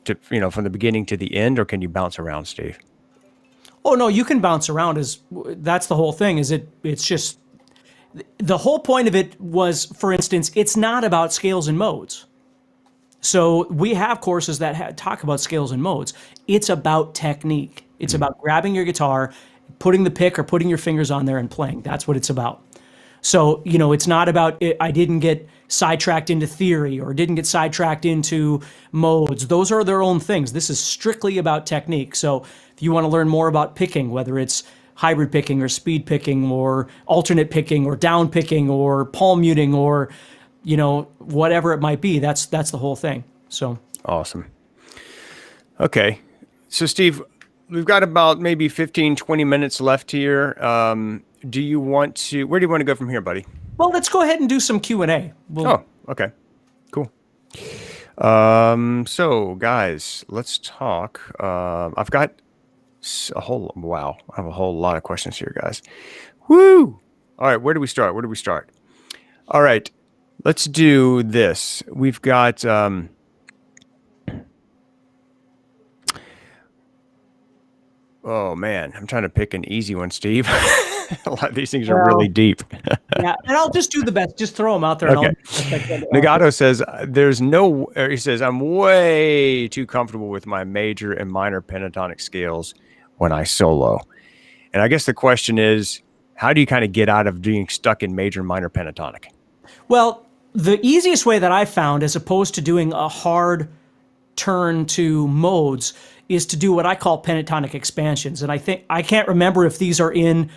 to, from the beginning to the end, or can you bounce around, Steve? Oh, no, you can bounce around. That's the whole thing. It's just, the whole point of it was, for instance, it's not about scales and modes. So we have courses that talk about scales and modes. It's about technique. It's about grabbing your guitar, putting the pick or putting your fingers on there and playing. That's what it's about. So, it's not about, I didn't get sidetracked into theory or didn't get sidetracked into modes. Those are their own things. This is strictly about technique. So if you want to learn more about picking, whether it's hybrid picking or speed picking or alternate picking or down picking or palm muting or whatever it might be, that's the whole thing. So awesome. Okay. So Steve, we've got about maybe 15, 20 minutes left here. Where do you want to go from here, buddy? Well, let's go ahead and do some Q&A. Okay. Cool. So guys, let's talk. I've got I have a whole lot of questions here, guys. Woo! All right. Where do we start? All right. Let's do this. We've got oh man, I'm trying to pick an easy one, Steve. A lot of these things are really deep. Yeah, and I'll just do the best. Just throw them out there. Okay. Nagato says he says, I'm way too comfortable with my major and minor pentatonic scales when I solo. And I guess the question is, how do you kind of get out of being stuck in major and minor pentatonic? Well, the easiest way that I found, as opposed to doing a hard turn to modes, is to do what I call pentatonic expansions. And I can't remember if these are in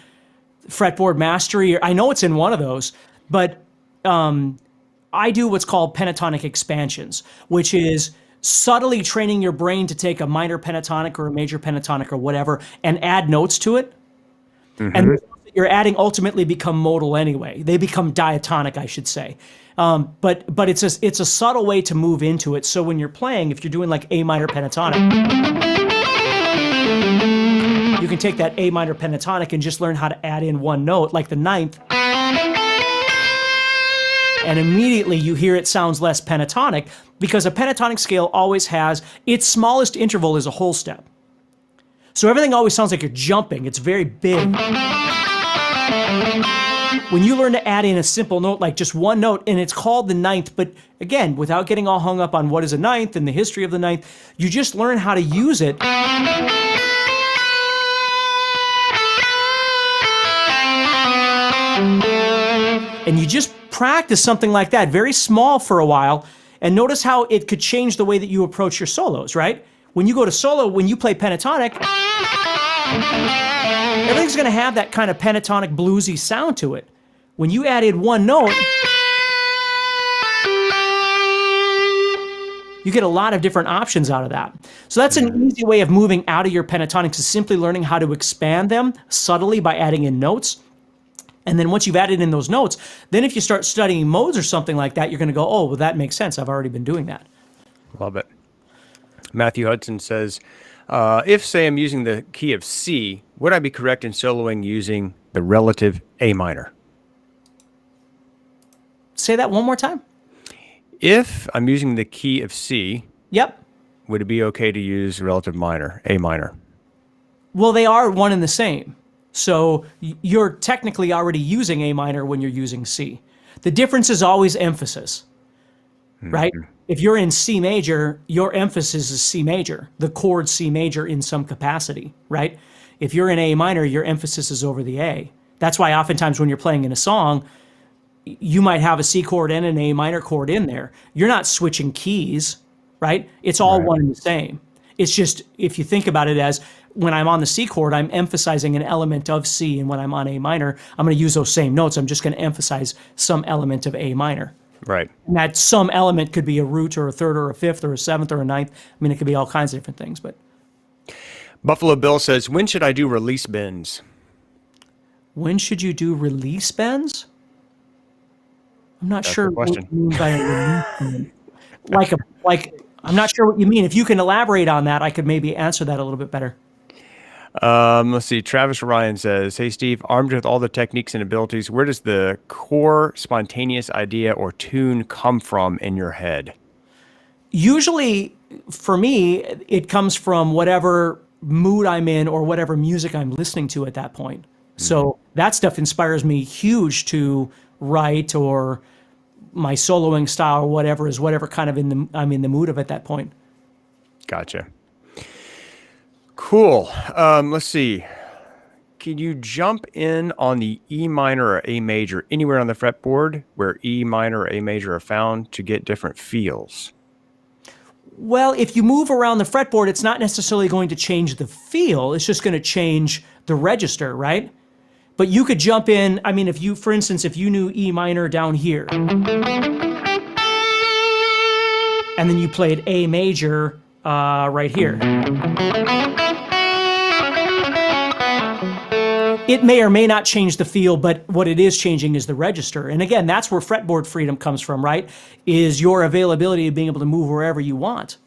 Fretboard Mastery, or I know it's in one of those, but I do what's called pentatonic expansions, which is subtly training your brain to take a minor pentatonic or a major pentatonic or whatever and add notes to it. Mm-hmm. And you're adding ultimately become modal anyway. They become diatonic, I should say. But it's a subtle way to move into it. So when you're playing, if you're doing like A minor pentatonic, you can take that A minor pentatonic and just learn how to add in one note, like the ninth, and immediately you hear it sounds less pentatonic, because a pentatonic scale always has its smallest interval is a whole step. So everything always sounds like you're jumping. It's very big. When you learn to add in a simple note, like just one note, and it's called the ninth, but again, without getting all hung up on what is a ninth and the history of the ninth, you just learn how to use it. And you just practice something like that, very small for a while, and notice how it could change the way that you approach your solos, right? When you go to solo, when you play pentatonic, Everything's going to have that kind of pentatonic bluesy sound to it. When you added one note, you get a lot of different options out of that. So that's an easy way of moving out of your pentatonics, is simply learning how to expand them subtly by adding in notes. And then once you've added in those notes, then if you start studying modes or something like that, you're going to go, oh, well, that makes sense. I've already been doing that. Love it. Matthew Hudson says, if, say, I'm using the key of C, would I be correct in soloing using the relative A minor? Say that one more time. If I'm using the key of C, Yep. would it be okay to use relative minor, A minor? Well, they are one and the same. So you're technically already using A minor when you're using C. The difference is always emphasis, right? If you're in C major, your emphasis is C major, the chord C major in some capacity, right? If you're in A minor, your emphasis is over the A. That's why oftentimes when you're playing in a song, you might have a C chord and an A minor chord in there. You're not switching keys, right? It's all one and the same. It's just, if you think about it as, when I'm on the C chord, I'm emphasizing an element of C, and when I'm on A minor, I'm going to use those same notes. I'm just going to emphasize some element of A minor. Right. And that some element could be a root or a third or a fifth or a seventh or a ninth. I mean, it could be all kinds of different things. But Buffalo Bill says, when should I do release bends? when should you do release bends? I'm not That's sure the what question. you mean by a release bend. I'm not sure what you mean. If you can elaborate on that, I could maybe answer that a little bit better. Let's see. Travis Ryan says, hey, Steve, armed with all the techniques and abilities, where does the core spontaneous idea or tune come from in your head? Usually, for me, it comes from whatever mood I'm in or whatever music I'm listening to at that point. So that stuff inspires me huge to write, or my soloing style or whatever is whatever kind of I'm in the mood of at that point. Gotcha. Cool. Let's see. Can you jump in on the E minor or A major anywhere on the fretboard where E minor or A major are found to get different feels? Well, if you move around the fretboard, it's not necessarily going to change the feel. It's just going to change the register, right? But you could jump in. I mean, for instance, if you knew E minor down here, and then you played A major right here, it may or may not change the feel, but what it is changing is the register. And again, that's where fretboard freedom comes from, right? Is your availability of being able to move wherever you want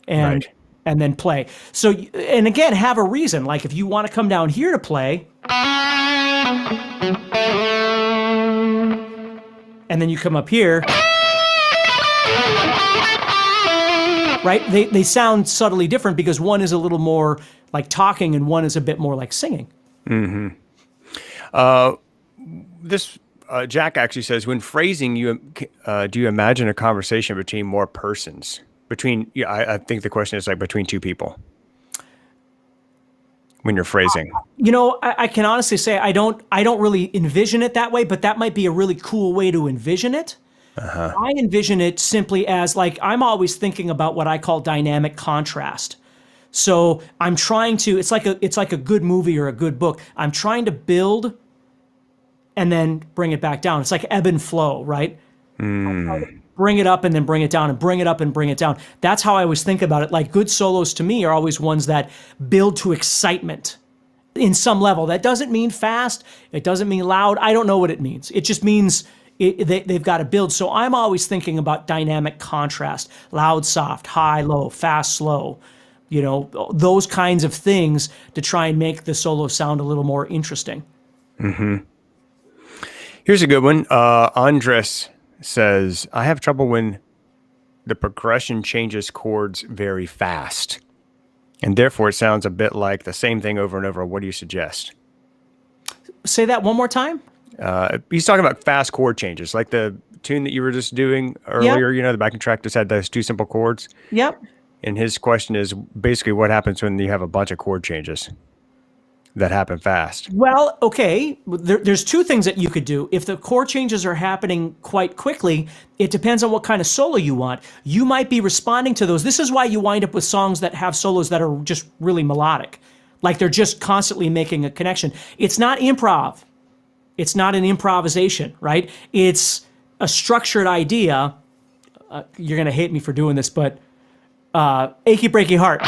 and then play. So, and again, have a reason. Like if you want to come down here to play, and then you come up here, right? They sound subtly different because one is a little more like talking and one is a bit more like singing. Mm-hmm. Jack actually says, when phrasing, do you imagine a conversation between more persons? I think the question is like between two people. When you're phrasing, I can honestly say I don't really envision it that way, but that might be a really cool way to envision it. I envision it simply as like, I'm always thinking about what I call dynamic contrast. So I'm trying to, it's like a good movie or a good book. I'm trying to build and then bring it back down. It's like ebb and flow, right? Bring it up and then bring it down, and bring it up and bring it down. That's how I always think about it. Like good solos to me are always ones that build to excitement in some level. That doesn't mean fast. It doesn't mean loud. I don't know what it means. It just means they've got to build. So I'm always thinking about dynamic contrast, loud, soft, high, low, fast, slow, those kinds of things to try and make the solo sound a little more interesting. Mm-hmm. Here's a good one. Andres says, I have trouble when the progression changes chords very fast, and therefore it sounds a bit like the same thing over and over. What do you suggest? Say that one more time. He's talking about fast chord changes, like the tune that you were just doing earlier. Yep. The backing track just had those two simple chords. Yep. And his question is basically what happens when you have a bunch of chord changes that happen fast. Well, okay, there's two things that you could do. If the chord changes are happening quite quickly, it depends on what kind of solo you want. You might be responding to those. This is why you wind up with songs that have solos that are just really melodic. Like they're just constantly making a connection. It's not improv. It's not an improvisation, right? It's a structured idea. You're going to hate me for doing this, but achy breaky heart.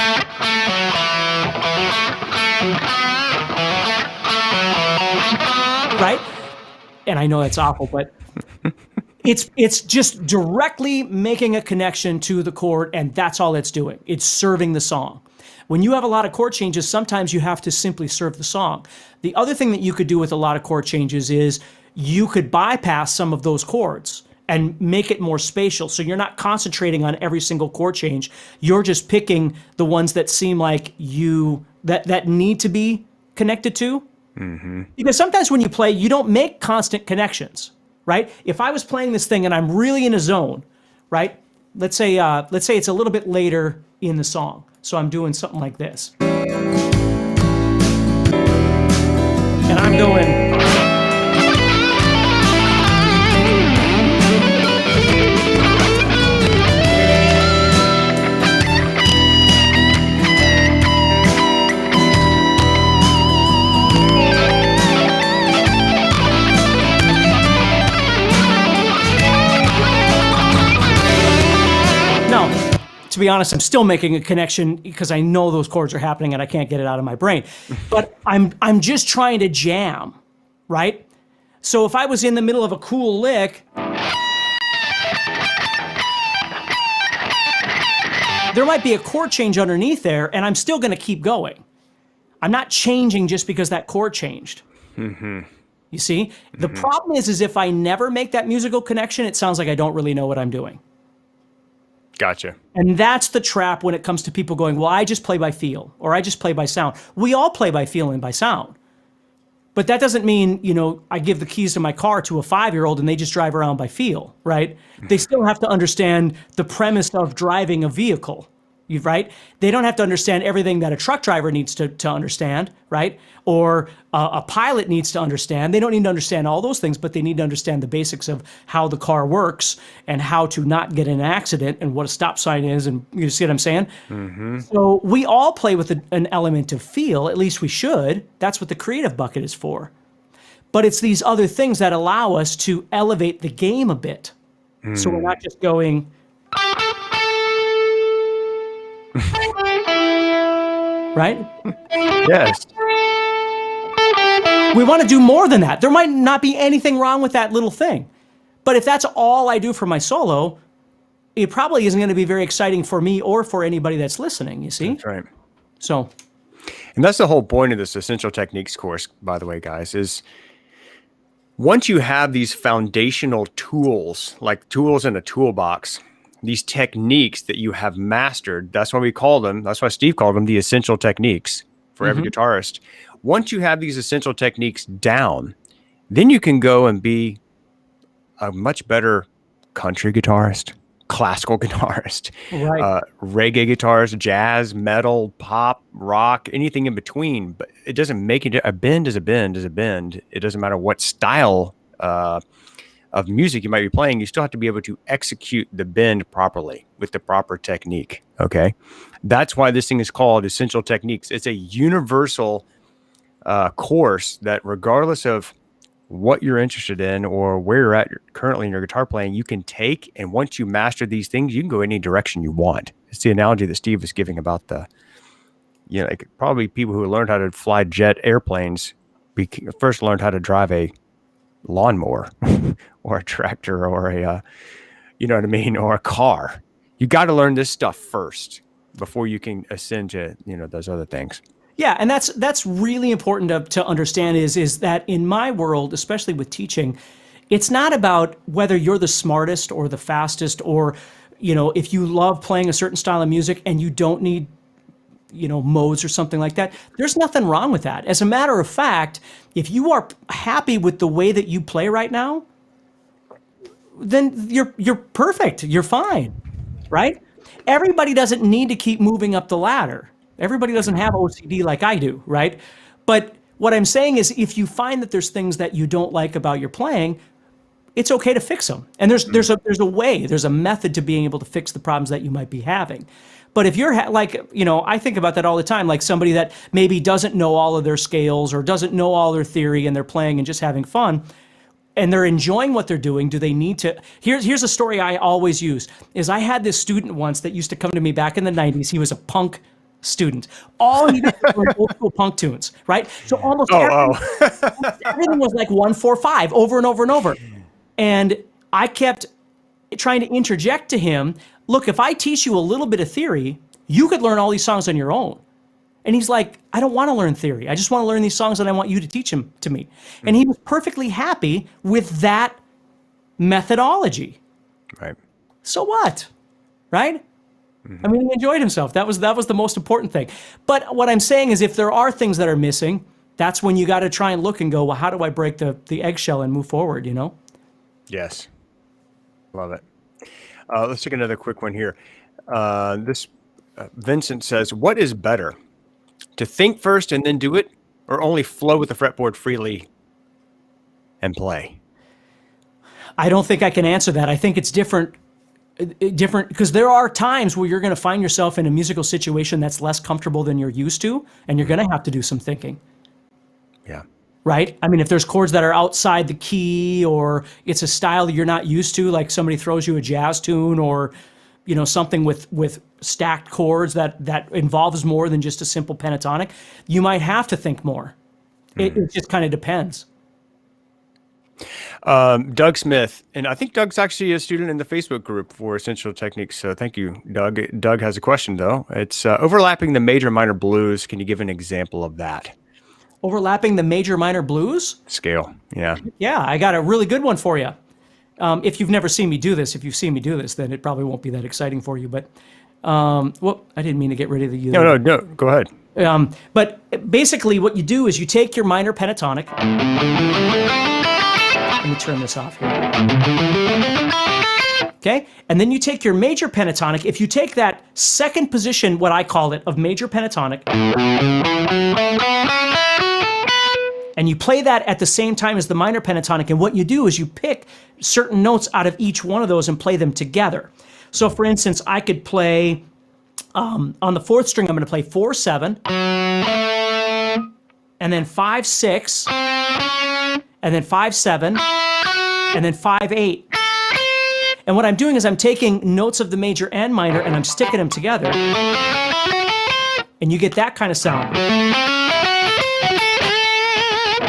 Right? And I know that's awful, but it's just directly making a connection to the chord, and that's all it's doing. It's serving the song. When you have a lot of chord changes, sometimes you have to simply serve the song. The other thing that you could do with a lot of chord changes is you could bypass some of those chords and make it more spatial. So you're not concentrating on every single chord change. You're just picking the ones that seem like that need to be connected to. Mm-hmm. Because sometimes when you play, you don't make constant connections, right? If I was playing this thing and I'm really in a zone, right? Let's say it's a little bit later in the song. So I'm doing something like this. And I'm going. To be honest, I'm still making a connection because I know those chords are happening and I can't get it out of my brain. But I'm just trying to jam, right? So if I was in the middle of a cool lick, there might be a chord change underneath there, and I'm still going to keep going. I'm not changing just because that chord changed. Mm-hmm. You see? The problem is if I never make that musical connection, it sounds like I don't really know what I'm doing. Gotcha. And that's the trap when it comes to people going, well, I just play by feel, or I just play by sound. We all play by feel and by sound. But that doesn't mean, I give the keys to my car to a 5-year-old and they just drive around by feel, right? They still have to understand the premise of driving a vehicle, right? They don't have to understand everything that a truck driver needs to understand, right? Or a pilot needs to understand. They don't need to understand all those things, but they need to understand the basics of how the car works and how to not get in an accident and what a stop sign is. And you see what I'm saying? Mm-hmm. So we all play with an element of feel, at least we should. That's what the creative bucket is for. But it's these other things that allow us to elevate the game a bit. So we're not just going... Right? Yes. We want to do more than that. There might not be anything wrong with that little thing. But if that's all I do for my solo, it probably isn't going to be very exciting for me or for anybody that's listening, you see? That's right. So. And that's the whole point of this Essential Techniques course, by the way, guys, is once you have these foundational tools, like tools in a toolbox, these techniques that you have mastered, that's why we call them, that's why Steve called them the essential techniques for every guitarist. Once you have these essential techniques down, then you can go and be a much better country guitarist, classical guitarist, right. Reggae guitarist, jazz, metal, pop, rock, anything in between. But it doesn't make it, a bend is a bend is a bend. It doesn't matter what style of music you might be playing, you still have to be able to execute the bend properly with the proper technique. Okay. That's why this thing is called Essential Techniques. It's a universal course that regardless of what you're interested in or where you're at currently in your guitar playing, you can take. And once you master these things, you can go any direction you want. It's the analogy that Steve was giving about like probably people who learned how to fly jet airplanes first learned how to drive a lawnmower or a tractor or a or a car. You got to learn this stuff first before you can ascend to those other things. Yeah, and that's really important to understand is that in my world, especially with teaching, it's not about whether you're the smartest or the fastest or if you love playing a certain style of music and you don't need modes or something like that. There's nothing wrong with that. As a matter of fact, if you are happy with the way that you play right now, then you're perfect. You're fine, right? Everybody doesn't need to keep moving up the ladder. Everybody doesn't have OCD like I do, right? But what I'm saying is if you find that there's things that you don't like about your playing, it's okay to fix them. And there's a way, there's a method to being able to fix the problems that you might be having. But if you're like, I think about that all the time, like somebody that maybe doesn't know all of their scales or doesn't know all their theory and they're playing and just having fun and they're enjoying what they're doing. Do they need to? Here's a story I always use is I had this student once that used to come to me back in the 90s. He was a punk student. All he did was learn old school punk tunes, right? So almost everything was like 1-4-5 over and over and over. And I kept trying to interject to him, look, if I teach you a little bit of theory, you could learn all these songs on your own. And he's like, I don't want to learn theory. I just want to learn these songs and I want you to teach them to me. And he was perfectly happy with that methodology. Right. So what? Right? I mean, he enjoyed himself. That was the most important thing. But what I'm saying is if there are things that are missing, that's when you got to try and look and go, well, how do I break the eggshell and move forward, Yes. Love it. Let's take another quick one here. Vincent says, what is better, to think first and then do it, or only flow with the fretboard freely and play? I don't think I can answer that. I think it's different because there are times where you're going to find yourself in a musical situation that's less comfortable than you're used to, and you're going to have to do some thinking. Yeah. Right? I mean, if there's chords that are outside the key or it's a style that you're not used to, like somebody throws you a jazz tune or, something with stacked chords that involves more than just a simple pentatonic, you might have to think more. It just kind of depends. Doug Smith, and I think Doug's actually a student in the Facebook group for Essential Techniques. So thank you, Doug. Doug has a question, though. It's overlapping the major minor blues. Can you give an example of that? Overlapping the major minor blues? Scale, yeah. Yeah, I got a really good one for you. If you've never seen me do this, then it probably won't be that exciting for you. But, I didn't mean to get rid of the... No, go ahead. But basically what you do is you take your minor pentatonic. Let me turn this off here. Okay? And then you take your major pentatonic. If you take that second position, what I call it, of major pentatonic, and you play that at the same time as the minor pentatonic, and what you do is you pick certain notes out of each one of those and play them together. So for instance, I could play, on the fourth string, I'm going to play 4-7, and then 5-6, and then 5-7, and then 5-8. And what I'm doing is I'm taking notes of the major and minor and I'm sticking them together. And you get that kind of sound.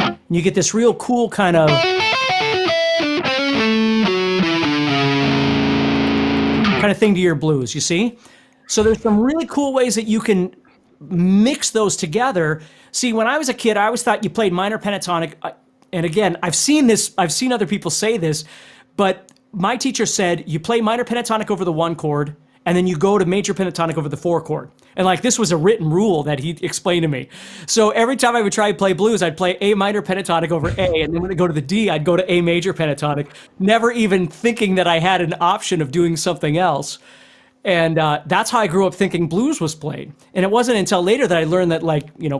And you get this real cool kind of thing to your blues, you see? So there's some really cool ways that you can mix those together. See, when I was a kid, I always thought you played minor pentatonic. And again, I've seen other people say this, but my teacher said you play minor pentatonic over the 1 chord, and then you go to major pentatonic over the 4 chord. And this was a written rule that he explained to me. So every time I would try to play blues, I'd play A minor pentatonic over A, and then when I go to the D, I'd go to A major pentatonic, never even thinking that I had an option of doing something else. And that's how I grew up thinking blues was played. And it wasn't until later that I learned that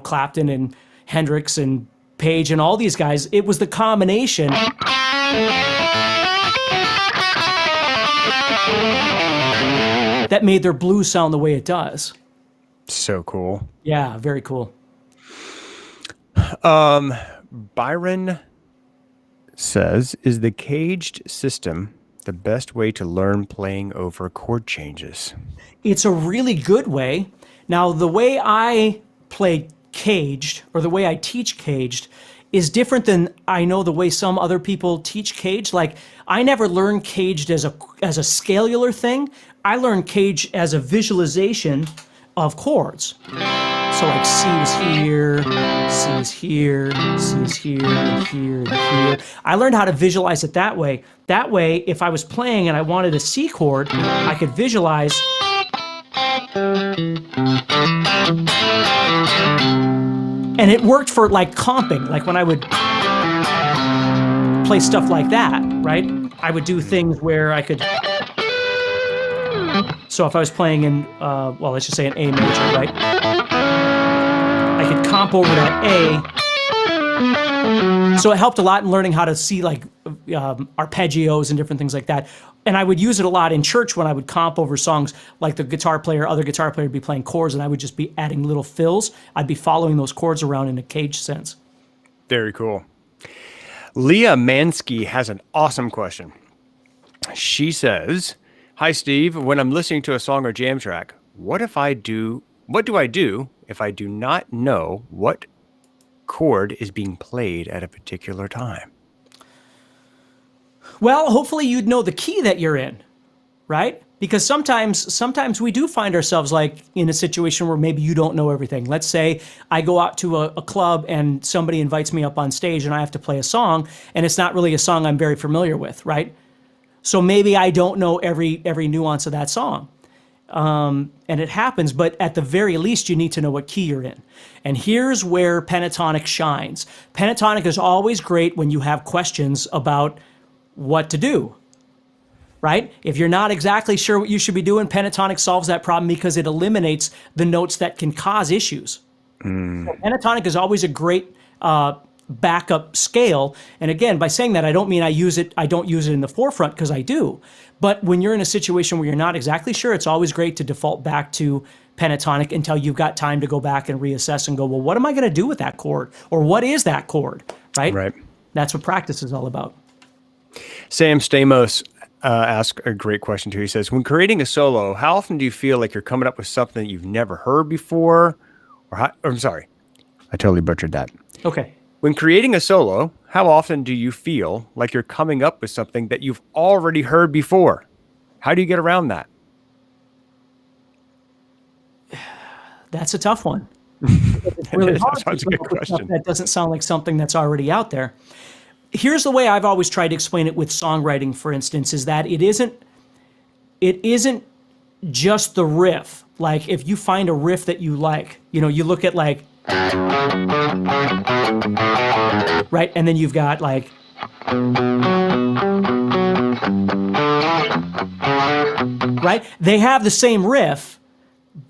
Clapton and Hendrix and Page and all these guys, it was the combination that made their blues sound the way it does. So cool. Yeah, very cool. Byron says, is the caged system the best way to learn playing over chord changes? It's a really good way. Now, the way I play caged, or the way I teach caged, is different than I know the way some other people teach caged. I never learned caged as a scalular thing. I learned caged as a visualization of chords. So C is here, C is here, C is here, and here, and here. I learned how to visualize it that way. That way, if I was playing and I wanted a C chord, I could visualize. And it worked for comping, when I would play stuff like that, right? I would do things where I could. So if I was playing in, let's just say an A major, right? I could comp over that A. So it helped a lot in learning how to see arpeggios and different things like that. And I would use it a lot in church when I would comp over songs, like the other guitar player would be playing chords, and I would just be adding little fills. I'd be following those chords around in a cage sense. Very cool. Leah Mansky has an awesome question. She says, "Hi, Steve. When I'm listening to a song or jam track, what do I do if I do not know what chord is being played at a particular time?" Well, hopefully you'd know the key that you're in, right? Because sometimes we do find ourselves like in a situation where maybe you don't know everything. Let's say I go out to a club and somebody invites me up on stage and I have to play a song, and it's not really a song I'm very familiar with, right? So maybe I don't know every nuance of that song. And it happens, but at the very least, you need to know what key you're in. And here's where pentatonic shines. Pentatonic is always great when you have questions about what to do, right? If you're not exactly sure what you should be doing, pentatonic solves that problem because it eliminates the notes that can cause issues. So pentatonic is always a great backup scale. And again, by saying that, I don't mean I don't use it in the forefront, because I do. But when you're in a situation where you're not exactly sure, it's always great to default back to pentatonic until you've got time to go back and reassess and go, well, what am I going to do with that chord? Or what is that chord, right? Right. That's what practice is all about. Sam Stamos asks a great question too. He says, "When creating a solo, how often do you feel like you're coming up with something that you've never heard before?" I'm sorry, I totally butchered that. Okay. When creating a solo, how often do you feel like you're coming up with something that you've already heard before? How do you get around that? That's a tough one. It's really hard to That's a good come up with stuff question. that doesn't sound like something that's already out there. Here's the way I've always tried to explain it with songwriting, for instance, is that it isn't just the riff. Like if you find a riff that you like, you look at like, right, and then you've got like, right? They have the same riff,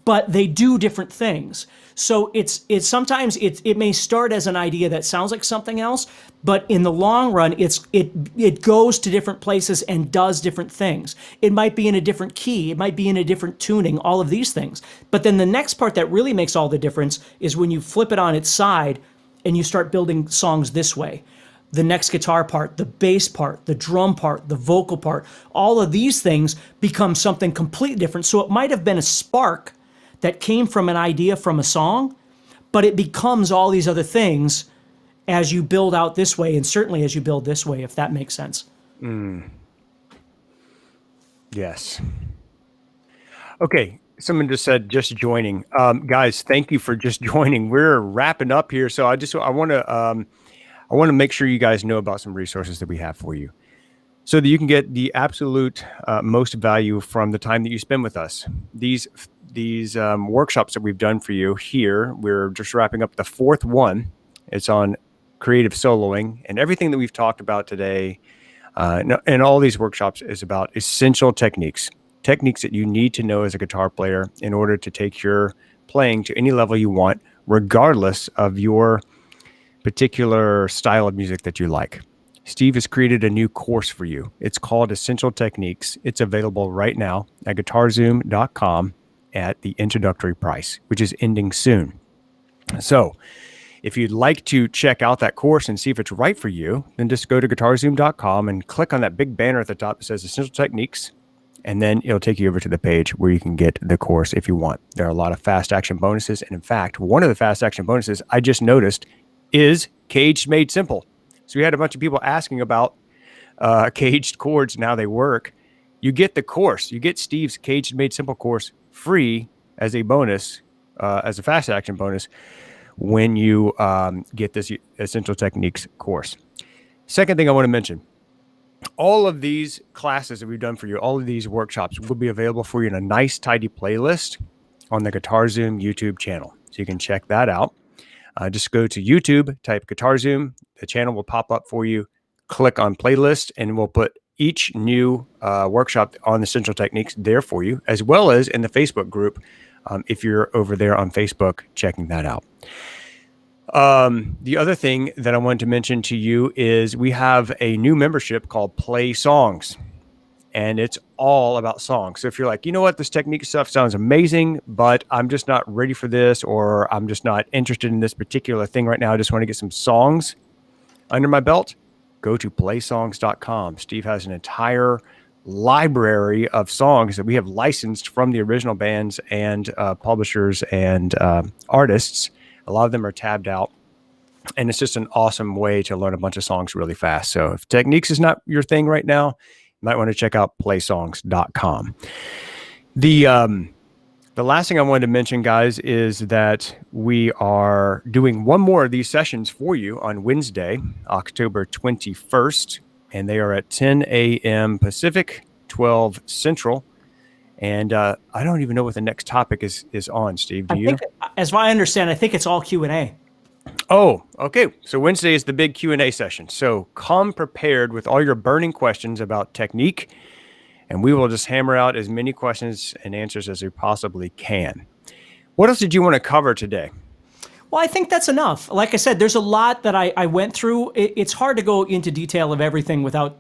but they do different things. So it's sometimes it may start as an idea that sounds like something else, but in the long run, it goes to different places and does different things. It might be in a different key, it might be in a different tuning, all of these things. But then the next part that really makes all the difference is when you flip it on its side and you start building songs this way. The next guitar part, the bass part, the drum part, the vocal part, all of these things become something completely different. So it might have been a spark that came from an idea from a song, but it becomes all these other things as you build out this way, and certainly as you build this way, if that makes sense. Yes. Okay. Someone just said, just joining. Guys, thank you for just joining. We're wrapping up here. So I want to make sure you guys know about some resources that we have for you so that you can get the absolute most value from the time that you spend with us. These workshops that we've done for you here, we're just wrapping up the fourth one. It's on creative soloing, and everything that we've talked about today and all these workshops is about essential techniques that you need to know as a guitar player in order to take your playing to any level you want, regardless of your particular style of music that you like. Steve has created a new course for you. It's called Essential Techniques. It's available right now at guitarzoom.com at the introductory price, which is ending soon. So if you'd like to check out that course and see if it's right for you, then just go to guitarzoom.com and click on that big banner at the top that says Essential Techniques, and then it'll take you over to the page where you can get the course if you want. There are a lot of fast action bonuses, and in fact, one of the fast action bonuses I just noticed is Caged Made Simple. So we had a bunch of people asking about caged chords and how they work. You get the course. You get Steve's Caged Made Simple course free as a bonus, as a fast action bonus, when you get this Essential Techniques course. Second thing I want to mention, all of these classes that we've done for you, all of these workshops will be available for you in a nice, tidy playlist on the Guitar Zoom YouTube channel. So you can check that out. Just go to YouTube, type Guitar Zoom. The channel will pop up for you. Click on playlist, and we'll put each new workshop on Essential Techniques there for you, as well as in the Facebook group if you're over there on Facebook checking that out. The other thing that I wanted to mention to you is we have a new membership called Play Songs, and it's all about songs. So if you're like, you know what, this technique stuff sounds amazing, but I'm just not ready for this, or I'm just not interested in this particular thing right now, I just want to get some songs under my belt, go to playsongs.com. Steve has an entire library of songs that we have licensed from the original bands and publishers and artists. A lot of them are tabbed out, and it's just an awesome way to learn a bunch of songs really fast. So if techniques is not your thing right now, you might want to check out playsongs.com. The last thing I wanted to mention, guys, is that we are doing one more of these sessions for you on Wednesday, October 21st, and they are at 10 a.m. Pacific, 12 Central. And I don't even know what the next topic is on, Steve. Do you? I think, as I understand, I think it's all Q&A. Oh, okay. So Wednesday is the big Q&A session. So come prepared with all your burning questions about technique, and we will just hammer out as many questions and answers as we possibly can. What else did you want to cover today? Well, I think that's enough. Like I said, there's a lot that I went through. It's hard to go into detail of everything without,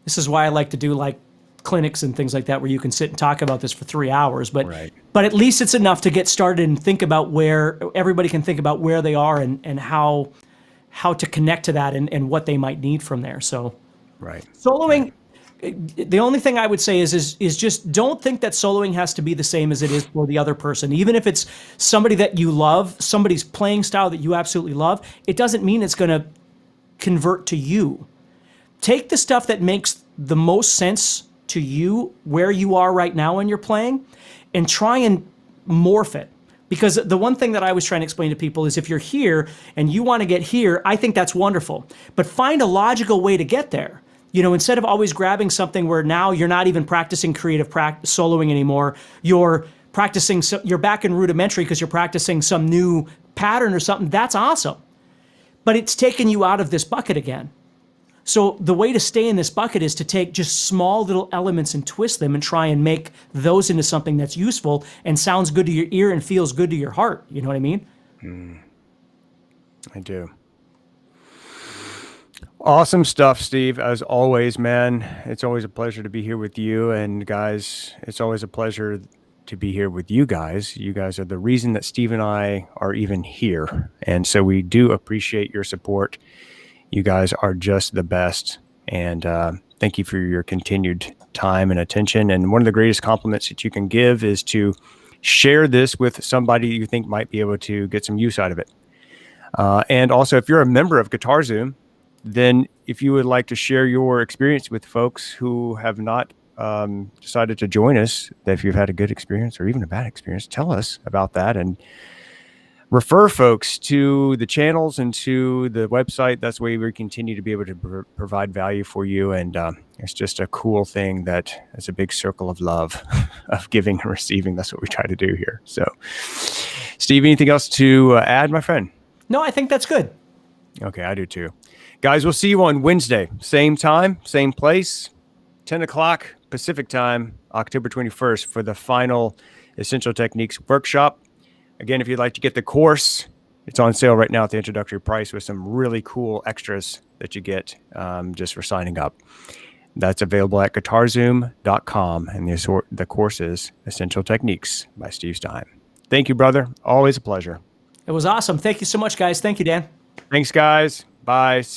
this is why I like to do like clinics and things like that, where you can sit and talk about this for 3 hours. But at least it's enough to get started and think about where everybody can think about where they are and how to connect to that and what they might need from there. So soloing, the only thing I would say is just don't think that soloing has to be the same as it is for the other person. Even if it's somebody that you love, somebody's playing style that you absolutely love, it doesn't mean it's going to convert to you. Take the stuff that makes the most sense to you, where you are right now when you're playing, and try and morph it. Because the one thing that I was trying to explain to people is if you're here and you want to get here, I think that's wonderful. But find a logical way to get there. You know, instead of always grabbing something where now you're not even practicing creative soloing anymore, you're practicing, you're back in rudimentary because you're practicing some new pattern or something, that's awesome. But it's taken you out of this bucket again. So the way to stay in this bucket is to take just small little elements and twist them and try and make those into something that's useful and sounds good to your ear and feels good to your heart. You know what I mean? I do. Awesome stuff, Steve. As always, man, it's always a pleasure to be here with you. And guys, it's always a pleasure to be here with you guys. You guys are the reason that Steve and I are even here. And so we do appreciate your support. You guys are just the best. And thank you for your continued time and attention. And one of the greatest compliments that you can give is to share this with somebody you think might be able to get some use out of it. And also, if you're a member of Guitar Zoom, then if you would like to share your experience with folks who have not decided to join us, that if you've had a good experience or even a bad experience, tell us about that and refer folks to the channels and to the website. That's the way we continue to be able to provide value for you. And it's just a cool thing that it's a big circle of love of giving and receiving. That's what we try to do here. So, Steve, anything else to add, my friend? No, I think that's good. Okay, I do too. Guys, we'll see you on Wednesday. Same time, same place, 10 o'clock Pacific time, October 21st for the final Essential Techniques workshop. Again, if you'd like to get the course, it's on sale right now at the introductory price with some really cool extras that you get just for signing up. That's available at guitarzoom.com, and the course is Essential Techniques by Steve Stine. Thank you, brother. Always a pleasure. It was awesome. Thank you so much, guys. Thank you, Dan. Thanks, guys. Bye. See you.